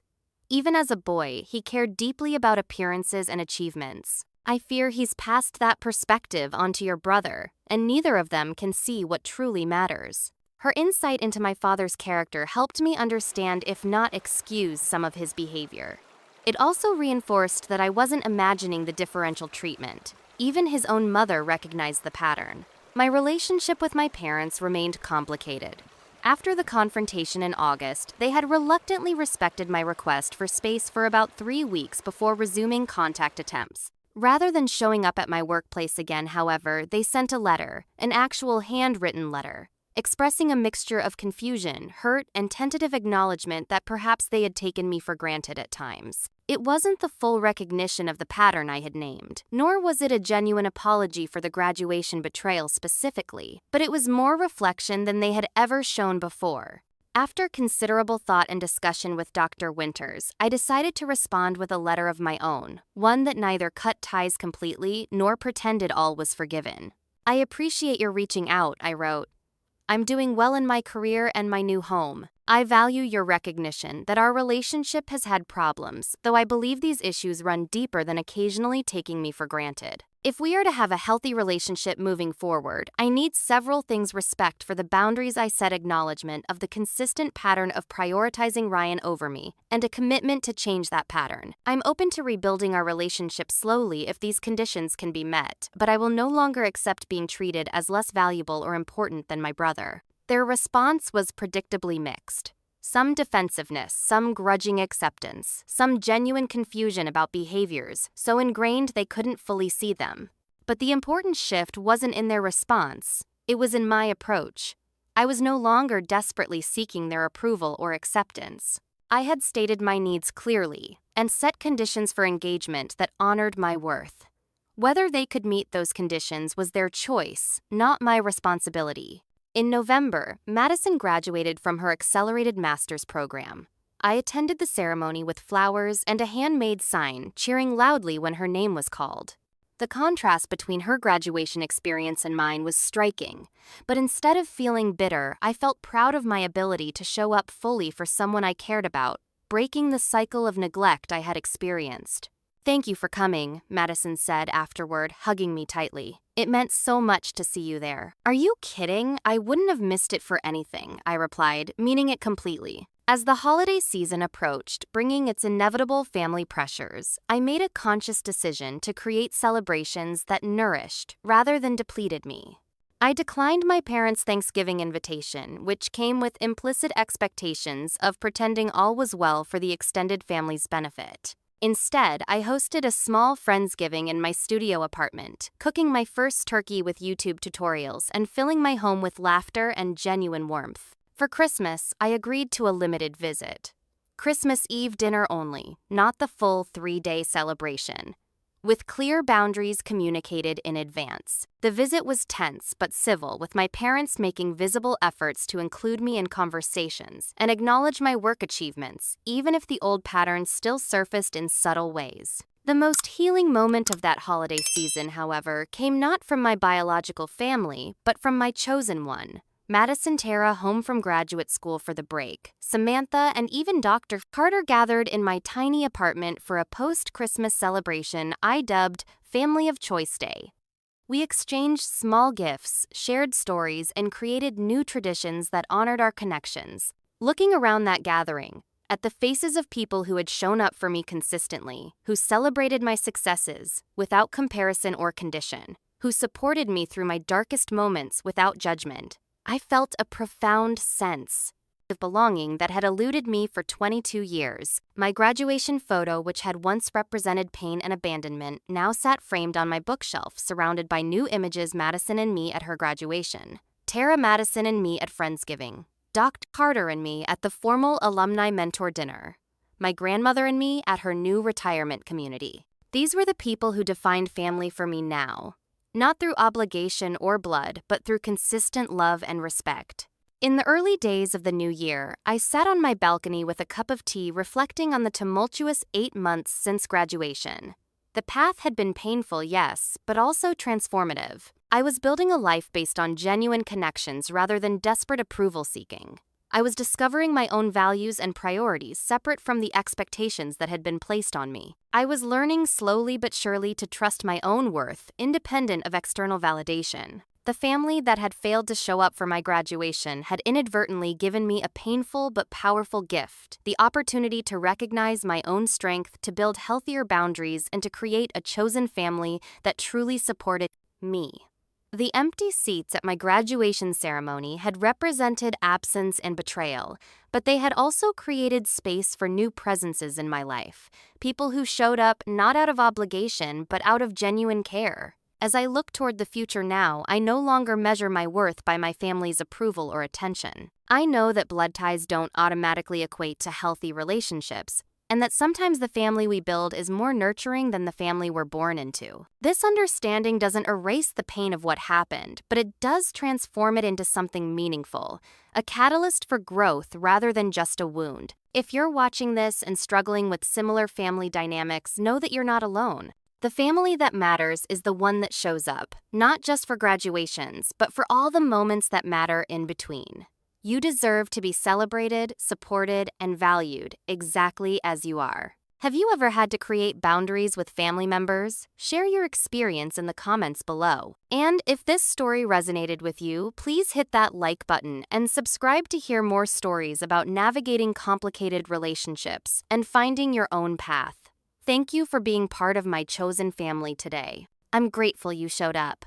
Even as a boy, he cared deeply about appearances and achievements. I fear he's passed that perspective onto your brother, and neither of them can see what truly matters. Her insight into my father's character helped me understand, if not excuse, some of his behavior. It also reinforced that I wasn't imagining the differential treatment. Even his own mother recognized the pattern. My relationship with my parents remained complicated. After the confrontation in August, they had reluctantly respected my request for space for about 3 weeks before resuming contact attempts. Rather than showing up at my workplace again, however, they sent a letter, an actual handwritten letter, expressing a mixture of confusion, hurt, and tentative acknowledgement that perhaps they had taken me for granted at times. It wasn't the full recognition of the pattern I had named, nor was it a genuine apology for the graduation betrayal specifically, but it was more reflection than they had ever shown before. After considerable thought and discussion with Dr. Winters, I decided to respond with a letter of my own, one that neither cut ties completely nor pretended all was forgiven. I appreciate your reaching out, I wrote. I'm doing well in my career and my new home. I value your recognition that our relationship has had problems, though I believe these issues run deeper than occasionally taking me for granted. If we are to have a healthy relationship moving forward, I need several things: respect for the boundaries I set, acknowledgement of the consistent pattern of prioritizing Ryan over me, and a commitment to change that pattern. I'm open to rebuilding our relationship slowly if these conditions can be met, but I will no longer accept being treated as less valuable or important than my brother. Their response was predictably mixed. Some defensiveness, some grudging acceptance, some genuine confusion about behaviors so ingrained they couldn't fully see them. But the important shift wasn't in their response, it was in my approach. I was no longer desperately seeking their approval or acceptance. I had stated my needs clearly and set conditions for engagement that honored my worth. Whether they could meet those conditions was their choice, not my responsibility. In November, Madison graduated from her accelerated master's program. I attended the ceremony with flowers and a handmade sign, cheering loudly when her name was called. The contrast between her graduation experience and mine was striking, but instead of feeling bitter, I felt proud of my ability to show up fully for someone I cared about, breaking the cycle of neglect I had experienced. "Thank you for coming," Madison said afterward, hugging me tightly. "It meant so much to see you there." "Are you kidding? I wouldn't have missed it for anything," I replied, meaning it completely. As the holiday season approached, bringing its inevitable family pressures, I made a conscious decision to create celebrations that nourished rather than depleted me. I declined my parents' Thanksgiving invitation, which came with implicit expectations of pretending all was well for the extended family's benefit. Instead, I hosted a small Friendsgiving in my studio apartment, cooking my first turkey with YouTube tutorials and filling my home with laughter and genuine warmth. For Christmas, I agreed to a limited visit. Christmas Eve dinner only, not the full 3-day celebration. With clear boundaries communicated in advance. The visit was tense but civil, with my parents making visible efforts to include me in conversations and acknowledge my work achievements, even if the old patterns still surfaced in subtle ways. The most healing moment of that holiday season, however, came not from my biological family, but from my chosen one. Madison Tara, home from graduate school for the break, Samantha, and even Dr. Carter gathered in my tiny apartment for a post-Christmas celebration I dubbed Family of Choice Day. We exchanged small gifts, shared stories, and created new traditions that honored our connections. Looking around that gathering, at the faces of people who had shown up for me consistently, who celebrated my successes without comparison or condition, who supported me through my darkest moments without judgment, I felt a profound sense of belonging that had eluded me for 22 years. My graduation photo, which had once represented pain and abandonment, now sat framed on my bookshelf, surrounded by new images: Madison and me at her graduation, Tara, Madison and me at Friendsgiving, Dr. Carter and me at the formal alumni mentor dinner, my grandmother and me at her new retirement community. These were the people who defined family for me now. Not through obligation or blood, but through consistent love and respect. In the early days of the new year, I sat on my balcony with a cup of tea, reflecting on the tumultuous 8 months since graduation. The path had been painful, yes, but also transformative. I was building a life based on genuine connections rather than desperate approval seeking. I was discovering my own values and priorities separate from the expectations that had been placed on me. I was learning slowly but surely to trust my own worth, independent of external validation. The family that had failed to show up for my graduation had inadvertently given me a painful but powerful gift: the opportunity to recognize my own strength, to build healthier boundaries, and to create a chosen family that truly supported me. The empty seats at my graduation ceremony had represented absence and betrayal, but they had also created space for new presences in my life, people who showed up not out of obligation but out of genuine care. As I look toward the future now, I no longer measure my worth by my family's approval or attention. I know that blood ties don't automatically equate to healthy relationships, and that sometimes the family we build is more nurturing than the family we're born into. This understanding doesn't erase the pain of what happened, but it does transform it into something meaningful, a catalyst for growth rather than just a wound. If you're watching this and struggling with similar family dynamics, know that you're not alone. The family that matters is the one that shows up, not just for graduations, but for all the moments that matter in between. You deserve to be celebrated, supported, and valued exactly as you are. Have you ever had to create boundaries with family members? Share your experience in the comments below. And if this story resonated with you, please hit that like button and subscribe to hear more stories about navigating complicated relationships and finding your own path. Thank you for being part of my chosen family today. I'm grateful you showed up.